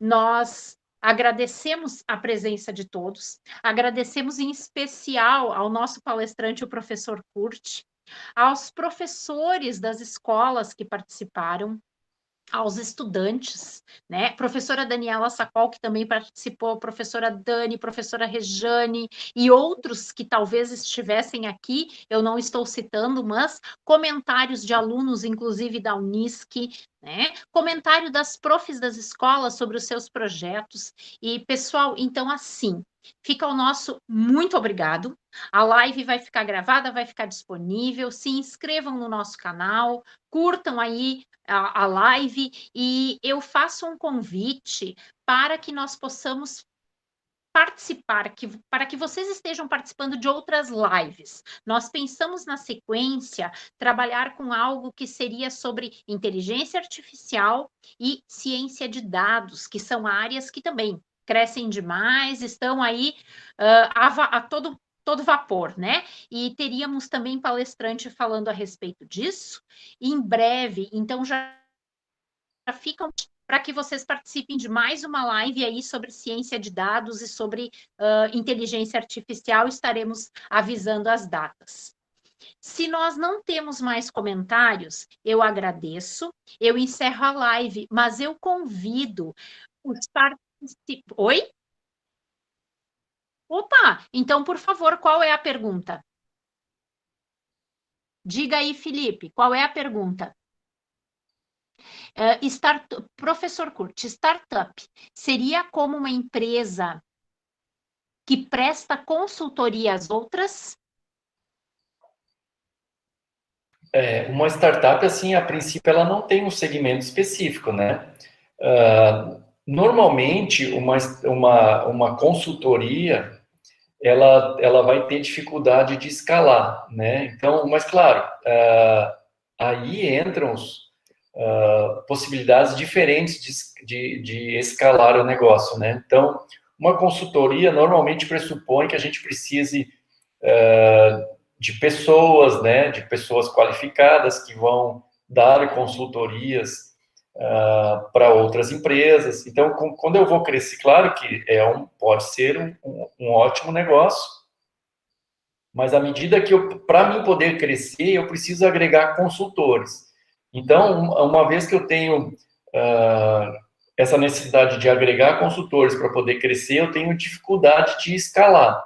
nós agradecemos a presença de todos, agradecemos em especial ao nosso palestrante, o professor Kurt, aos professores das escolas que participaram, aos estudantes, né? Professora Daniela Sacol, que também participou, professora Dani, professora Rejane e outros que talvez estivessem aqui, eu não estou citando, mas comentários de alunos, inclusive da Unisc, né? Comentário das profs das escolas sobre os seus projetos. E, pessoal, então, assim, fica o nosso muito obrigado. A live vai ficar gravada, vai ficar disponível. Se inscrevam no nosso canal, curtam aí a live, e eu faço um convite para que nós possamos participar, para que vocês estejam participando de outras lives. Nós pensamos na sequência trabalhar com algo que seria sobre inteligência artificial e ciência de dados, que são áreas que também crescem demais, estão aí a todo vapor, né? E teríamos também palestrante falando a respeito disso. Em breve, então já ficam para que vocês participem de mais uma live aí sobre ciência de dados e sobre inteligência artificial. Estaremos avisando as datas. Se nós não temos mais comentários, eu agradeço, eu encerro a live, mas eu convido os participantes. Oi? Opa, então, por favor, qual é a pergunta? Diga aí, Felipe, qual é a pergunta? Professor Kurt, startup seria como uma empresa que presta consultoria às outras? Uma startup, assim, a princípio, ela não tem um segmento específico, né? Normalmente, uma consultoria, ela vai ter dificuldade de escalar, né? Então, mas claro, aí entram possibilidades diferentes de escalar o negócio, né? Então, uma consultoria normalmente pressupõe que a gente precise de pessoas, né? De pessoas qualificadas que vão dar consultorias para outras empresas. Então, quando eu vou crescer, claro que pode ser um ótimo negócio, mas à medida que para mim poder crescer, eu preciso agregar consultores. Então, uma vez que eu tenho essa necessidade de agregar consultores para poder crescer, eu tenho dificuldade de escalar.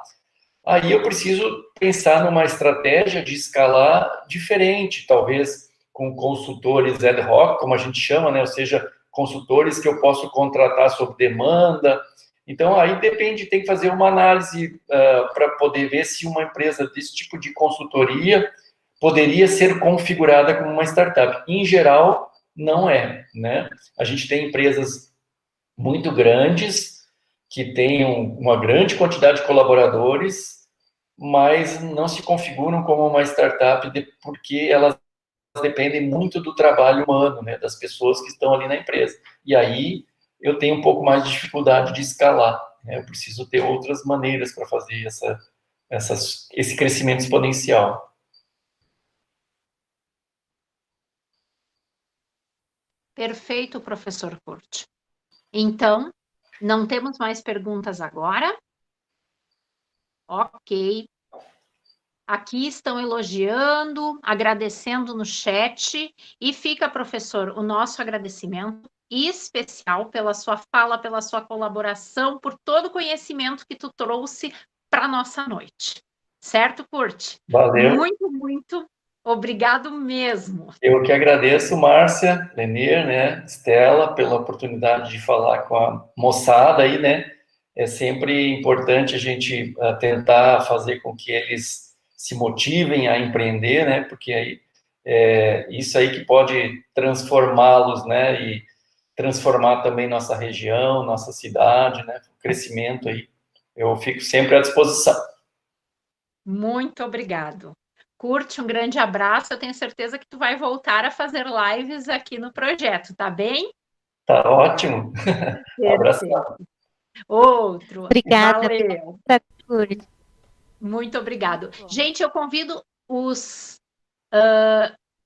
Aí eu preciso pensar numa estratégia de escalar diferente, talvez com consultores ad hoc, como a gente chama, né? Ou seja, consultores que eu posso contratar sob demanda. Então, aí depende, tem que fazer uma análise para poder ver se uma empresa desse tipo de consultoria poderia ser configurada como uma startup. Em geral, não é, né? A gente tem empresas muito grandes, que têm uma grande quantidade de colaboradores, mas não se configuram como uma startup porque elas dependem muito do trabalho humano, né, das pessoas que estão ali na empresa. E aí eu tenho um pouco mais de dificuldade de escalar, né? Eu preciso ter outras maneiras para fazer esse crescimento exponencial. Perfeito, professor Kurt. Então, não temos mais perguntas agora? Ok. Aqui estão elogiando, agradecendo no chat, e fica, professor, o nosso agradecimento especial pela sua fala, pela sua colaboração, por todo o conhecimento que tu trouxe para a nossa noite. Certo, Kurt? Valeu. Muito, muito obrigado mesmo. Eu que agradeço, Márcia, Lenir, né, Estela, pela oportunidade de falar com a moçada aí, né? É sempre importante a gente tentar fazer com que eles se motivem a empreender, né? Porque aí isso aí que pode transformá-los, né? E transformar também nossa região, nossa cidade, né? O crescimento aí. Eu fico sempre à disposição. Muito obrigado. Curte, um grande abraço. Eu tenho certeza que tu vai voltar a fazer lives aqui no projeto, tá bem? Tá ótimo. Abraço. Perfeito. Outro. Obrigada, Valeu. Curte. Muito obrigado. Muito bom. Gente, eu convido os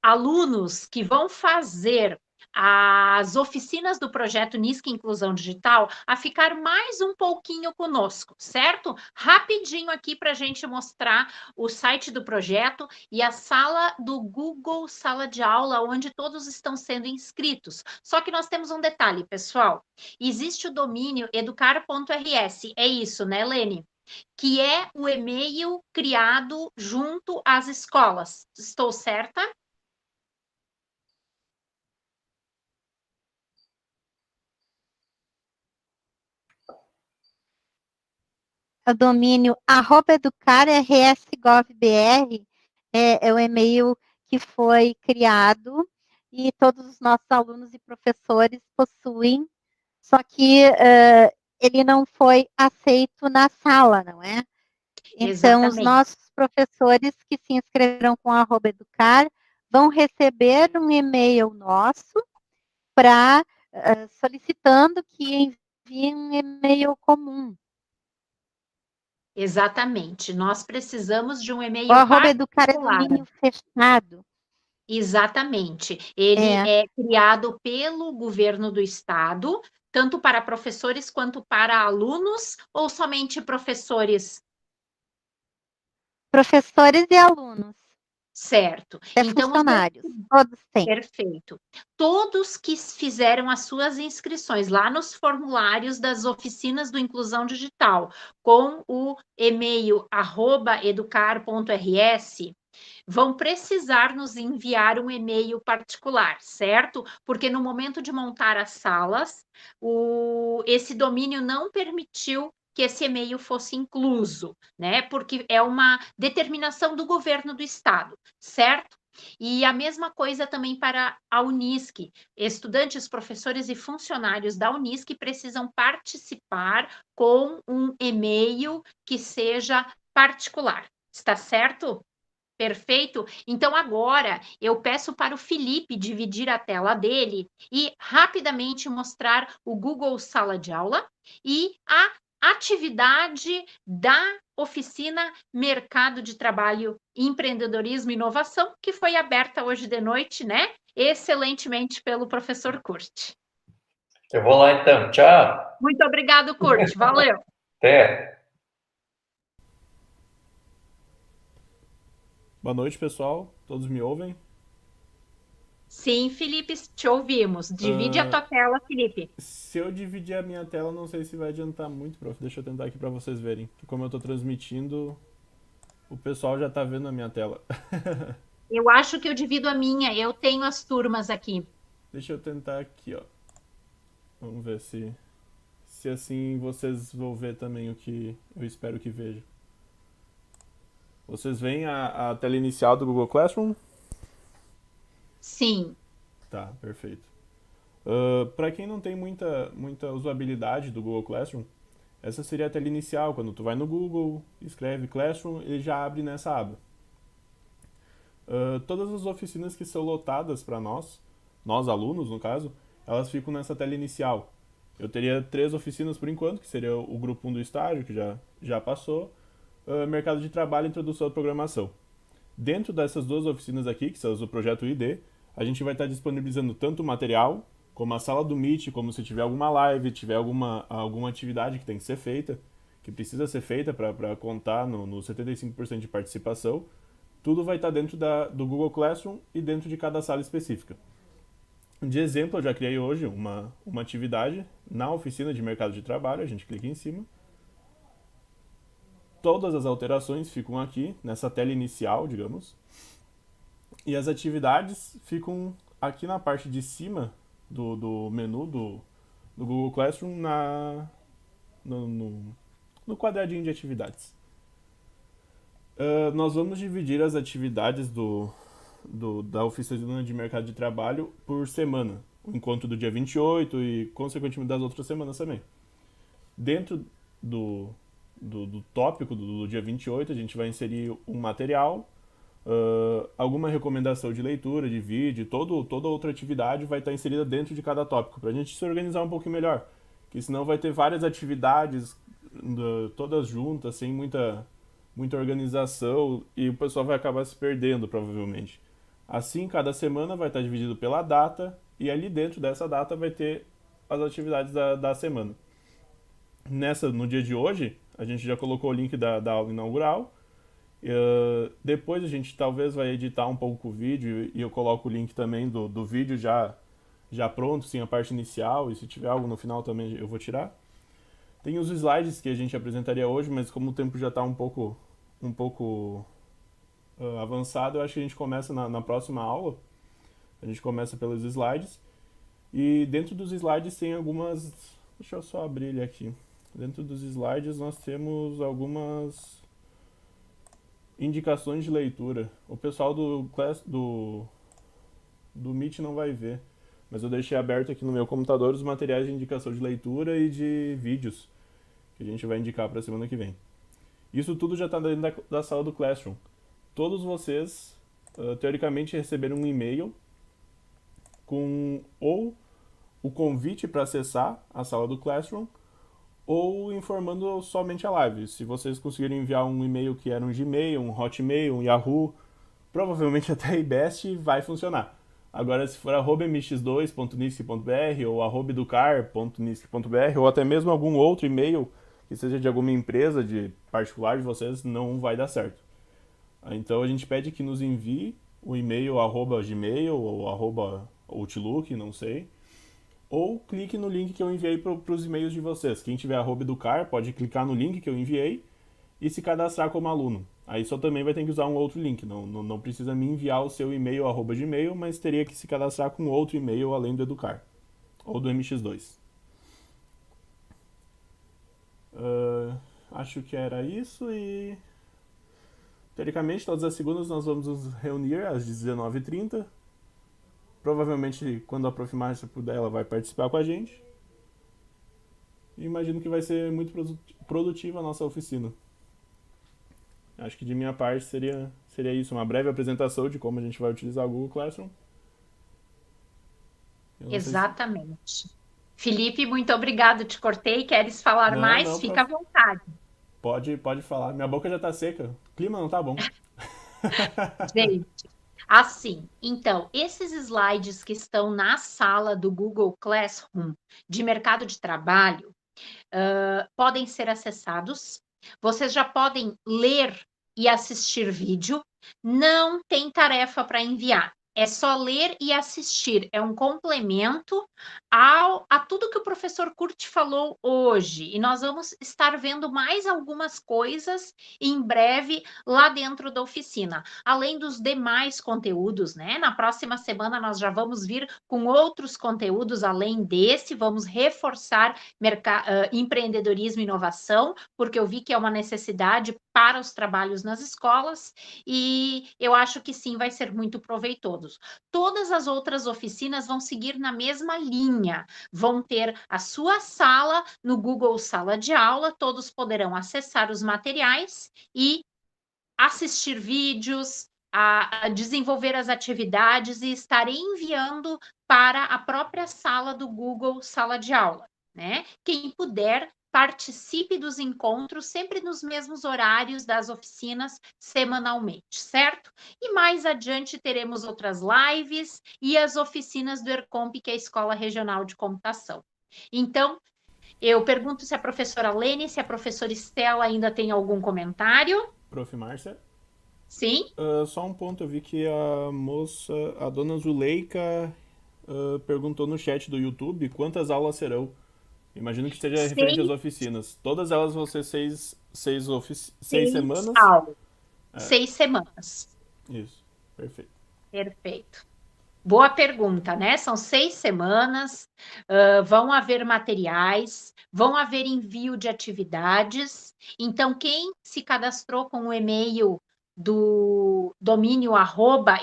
alunos que vão fazer as oficinas do projeto NISC Inclusão Digital a ficar mais um pouquinho conosco, certo? Rapidinho aqui para a gente mostrar o site do projeto e a sala do Google Sala de Aula, onde todos estão sendo inscritos. Só que nós temos um detalhe, pessoal. Existe o domínio educar.rs, é isso, né, Lene? Que é o e-mail criado junto às escolas. Estou certa? O domínio @educar.rs.gov.br é o e-mail que foi criado e todos os nossos alunos e professores possuem, só que ele não foi aceito na sala, não é? Então, os Exatamente. nossos professores que se inscreveram com @educar vão receber um e-mail nosso solicitando que enviem um e-mail comum. Exatamente. Nós precisamos de um e-mail O @educar é particular. domínio fechado. Exatamente. Ele é criado pelo governo do estado, tanto para professores quanto para alunos, ou somente professores? Professores e alunos. Certo. Até Então, funcionários. Todos têm. perfeito. Todos que fizeram as suas inscrições lá nos formulários das oficinas do Inclusão Digital, com o e-mail @educar.rs, vão precisar nos enviar um e-mail particular, certo? Porque no momento de montar as salas, esse domínio não permitiu que esse e-mail fosse incluso, né? Porque é uma determinação do governo do estado, certo? E a mesma coisa também para a Unisc. Estudantes, professores e funcionários da Unisc precisam participar com um e-mail que seja particular. Está certo? Perfeito? Então, agora eu peço para o Felipe dividir a tela dele e rapidamente mostrar o Google Sala de Aula e a atividade da oficina Mercado de Trabalho, Empreendedorismo e Inovação, que foi aberta hoje de noite, né? Excelentemente pelo professor Kurt. Eu vou lá então. Tchau. Muito obrigado, Kurt. Valeu. Até. Boa noite, pessoal. Todos me ouvem? Sim, Felipe, te ouvimos. Divide a tua tela, Felipe. Se eu dividir a minha tela, não sei se vai adiantar muito, prof. Deixa eu tentar aqui para vocês verem. Que como eu estou transmitindo, o pessoal já está vendo a minha tela. Eu acho que eu divido a minha. Eu tenho as turmas aqui. Deixa eu tentar aqui, ó. Vamos ver se assim vocês vão ver também o que eu espero que vejam. Vocês veem a tela inicial do Google Classroom? Sim. Tá, perfeito. Para quem não tem muita usabilidade do Google Classroom, essa seria a tela inicial. Quando tu vai no Google, escreve Classroom, ele já abre nessa aba. Todas as oficinas que são lotadas para nós alunos no caso, elas ficam nessa tela inicial. Eu teria 3 oficinas por enquanto, que seria o grupo 1 do estágio, que já passou, mercado de trabalho e introdução à programação. Dentro dessas 2 oficinas aqui, que são as do projeto ID, a gente vai estar disponibilizando tanto o material, como a sala do Meet, como se tiver alguma live, tiver alguma atividade que tem que ser feita, que precisa ser feita para contar no 75% de participação. Tudo vai estar dentro do Google Classroom e dentro de cada sala específica. De exemplo, eu já criei hoje uma atividade na oficina de mercado de trabalho, a gente clica em cima. Todas as alterações ficam aqui, nessa tela inicial, digamos. E as atividades ficam aqui na parte de cima do menu do Google Classroom, no quadradinho de atividades. Nós vamos dividir as atividades da oficina de mercado de trabalho por semana. O encontro do dia 28 e, consequentemente, das outras semanas também. Dentro do tópico do dia 28, a gente vai inserir um material, Alguma recomendação de leitura, de vídeo, toda outra atividade vai estar inserida dentro de cada tópico, para a gente se organizar um pouquinho melhor. Porque senão vai ter várias atividades todas juntas, sem muita organização, e o pessoal vai acabar se perdendo, provavelmente. Assim, cada semana vai estar dividido pela data, e ali dentro dessa data vai ter as atividades da semana. No dia de hoje, a gente já colocou o link da aula inaugural. Depois a gente talvez vai editar um pouco o vídeo e eu coloco o link também do vídeo já pronto, sim, a parte inicial, e se tiver algo no final também eu vou tirar. Tem os slides que a gente apresentaria hoje, mas como o tempo já está um pouco avançado, eu acho que a gente começa na próxima aula. A gente começa pelos slides. E dentro dos slides tem algumas... Deixa eu só abrir ele aqui. Dentro dos slides nós temos algumas indicações de leitura. O pessoal do Meet não vai ver, mas eu deixei aberto aqui no meu computador os materiais de indicação de leitura e de vídeos que a gente vai indicar para a semana que vem. Isso tudo já está dentro da sala do Classroom. Todos vocês, teoricamente, receberam um e-mail com ou o convite para acessar a sala do Classroom ou informando somente a live. Se vocês conseguirem enviar um e-mail que era um Gmail, um Hotmail, um Yahoo, provavelmente até IBEST vai funcionar. Agora, se for @mx2.nisc.br ou @educar.nisc.br ou até mesmo algum outro e-mail que seja de alguma empresa de particular de vocês, não vai dar certo. Então a gente pede que nos envie o e-mail @gmail ou @outlook, não sei, ou clique no link que eu enviei para os e-mails de vocês. Quem tiver @educar pode clicar no link que eu enviei e se cadastrar como aluno. Aí só também vai ter que usar um outro link, não precisa me enviar o seu e-mail @gmail, mas teria que se cadastrar com outro e-mail além do Educar, ou do MX2. Acho que era isso e... Teoricamente, todas as segundas nós vamos nos reunir às 19h30. Provavelmente, quando a Prof. Márcia puder, ela vai participar com a gente. E imagino que vai ser muito produtiva a nossa oficina. Acho que de minha parte seria isso, uma breve apresentação de como a gente vai utilizar o Google Classroom. Exatamente. Felipe, muito obrigado, te cortei. Queres falar mais? Não, Fica à vontade. Pode falar. Minha boca já tá seca. O clima não tá bom. Gente, assim, então, esses slides que estão na sala do Google Classroom de mercado de trabalho podem ser acessados. Vocês já podem ler e assistir vídeo. Não tem tarefa para enviar. É só ler e assistir. É um complemento a tudo que o professor Kurt falou hoje. E nós vamos estar vendo mais algumas coisas em breve lá dentro da oficina. Além dos demais conteúdos, né? Na próxima semana nós já vamos vir com outros conteúdos além desse. Vamos reforçar empreendedorismo e inovação, porque eu vi que é uma necessidade para os trabalhos nas escolas. E eu acho que sim, vai ser muito proveitoso. Todas as outras oficinas vão seguir na mesma linha, vão ter a sua sala no Google Sala de Aula, todos poderão acessar os materiais e assistir vídeos, a desenvolver as atividades e estar enviando para a própria sala do Google Sala de Aula, né? Quem puder, participe dos encontros sempre nos mesmos horários das oficinas semanalmente, certo? E mais adiante teremos outras lives e as oficinas do ERCOMP, que é a Escola Regional de Computação. Então, eu pergunto se a professora Lene, se a professora Estela ainda tem algum comentário. Prof. Márcia? Sim? Só um ponto, eu vi que a dona Zuleika perguntou no chat do YouTube quantas aulas serão. Imagino que seja referente às oficinas. Todas elas vão ser seis semanas? Aulas. 6 semanas. Isso, perfeito. Perfeito. Boa pergunta, né? São 6 semanas, vão haver materiais, vão haver envio de atividades. Então, quem se cadastrou com o e-mail do domínio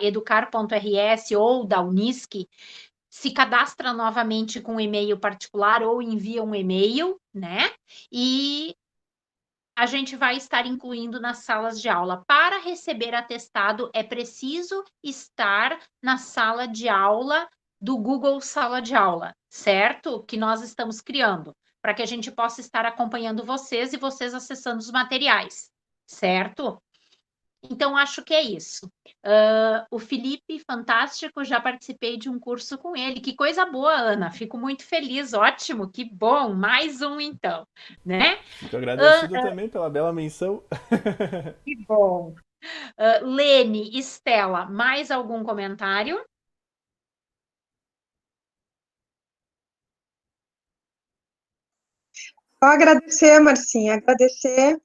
@educar.rs ou da Unisc, se cadastra novamente com um e-mail particular ou envia um e-mail, né? E a gente vai estar incluindo nas salas de aula. Para receber atestado, é preciso estar na sala de aula do Google Sala de Aula, certo? Que nós estamos criando, para que a gente possa estar acompanhando vocês e vocês acessando os materiais, certo? Então, acho que é isso. O Felipe, fantástico, já participei de um curso com ele. Que coisa boa, Ana. Fico muito feliz, ótimo, que bom. Mais um, então, né? Fico agradecido também pela bela menção. Que bom. Lene, Estela, mais algum comentário? Só agradecer, Marcinha, agradecer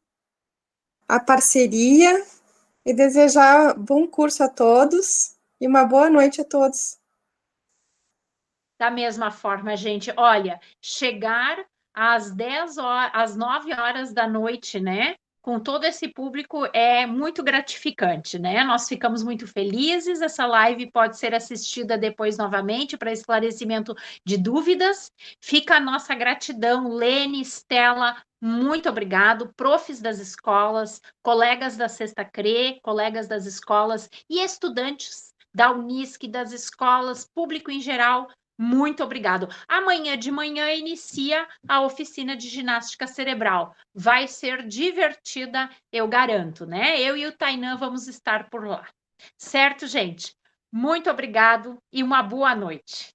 a parceria e desejar bom curso a todos e uma boa noite a todos. Da mesma forma, gente, olha, chegar às 10 horas, às 9 horas da noite, né? Com todo esse público é muito gratificante, né? Nós ficamos muito felizes. Essa live pode ser assistida depois novamente para esclarecimento de dúvidas. Fica a nossa gratidão, Lene, Estela, muito obrigado, profs das escolas, colegas da Sexta CRE, colegas das escolas e estudantes da Unisc, das escolas, público em geral. Muito obrigado. Amanhã de manhã inicia a oficina de ginástica cerebral. Vai ser divertida, eu garanto, né? Eu e o Tainan vamos estar por lá. Certo, gente? Muito obrigado e uma boa noite.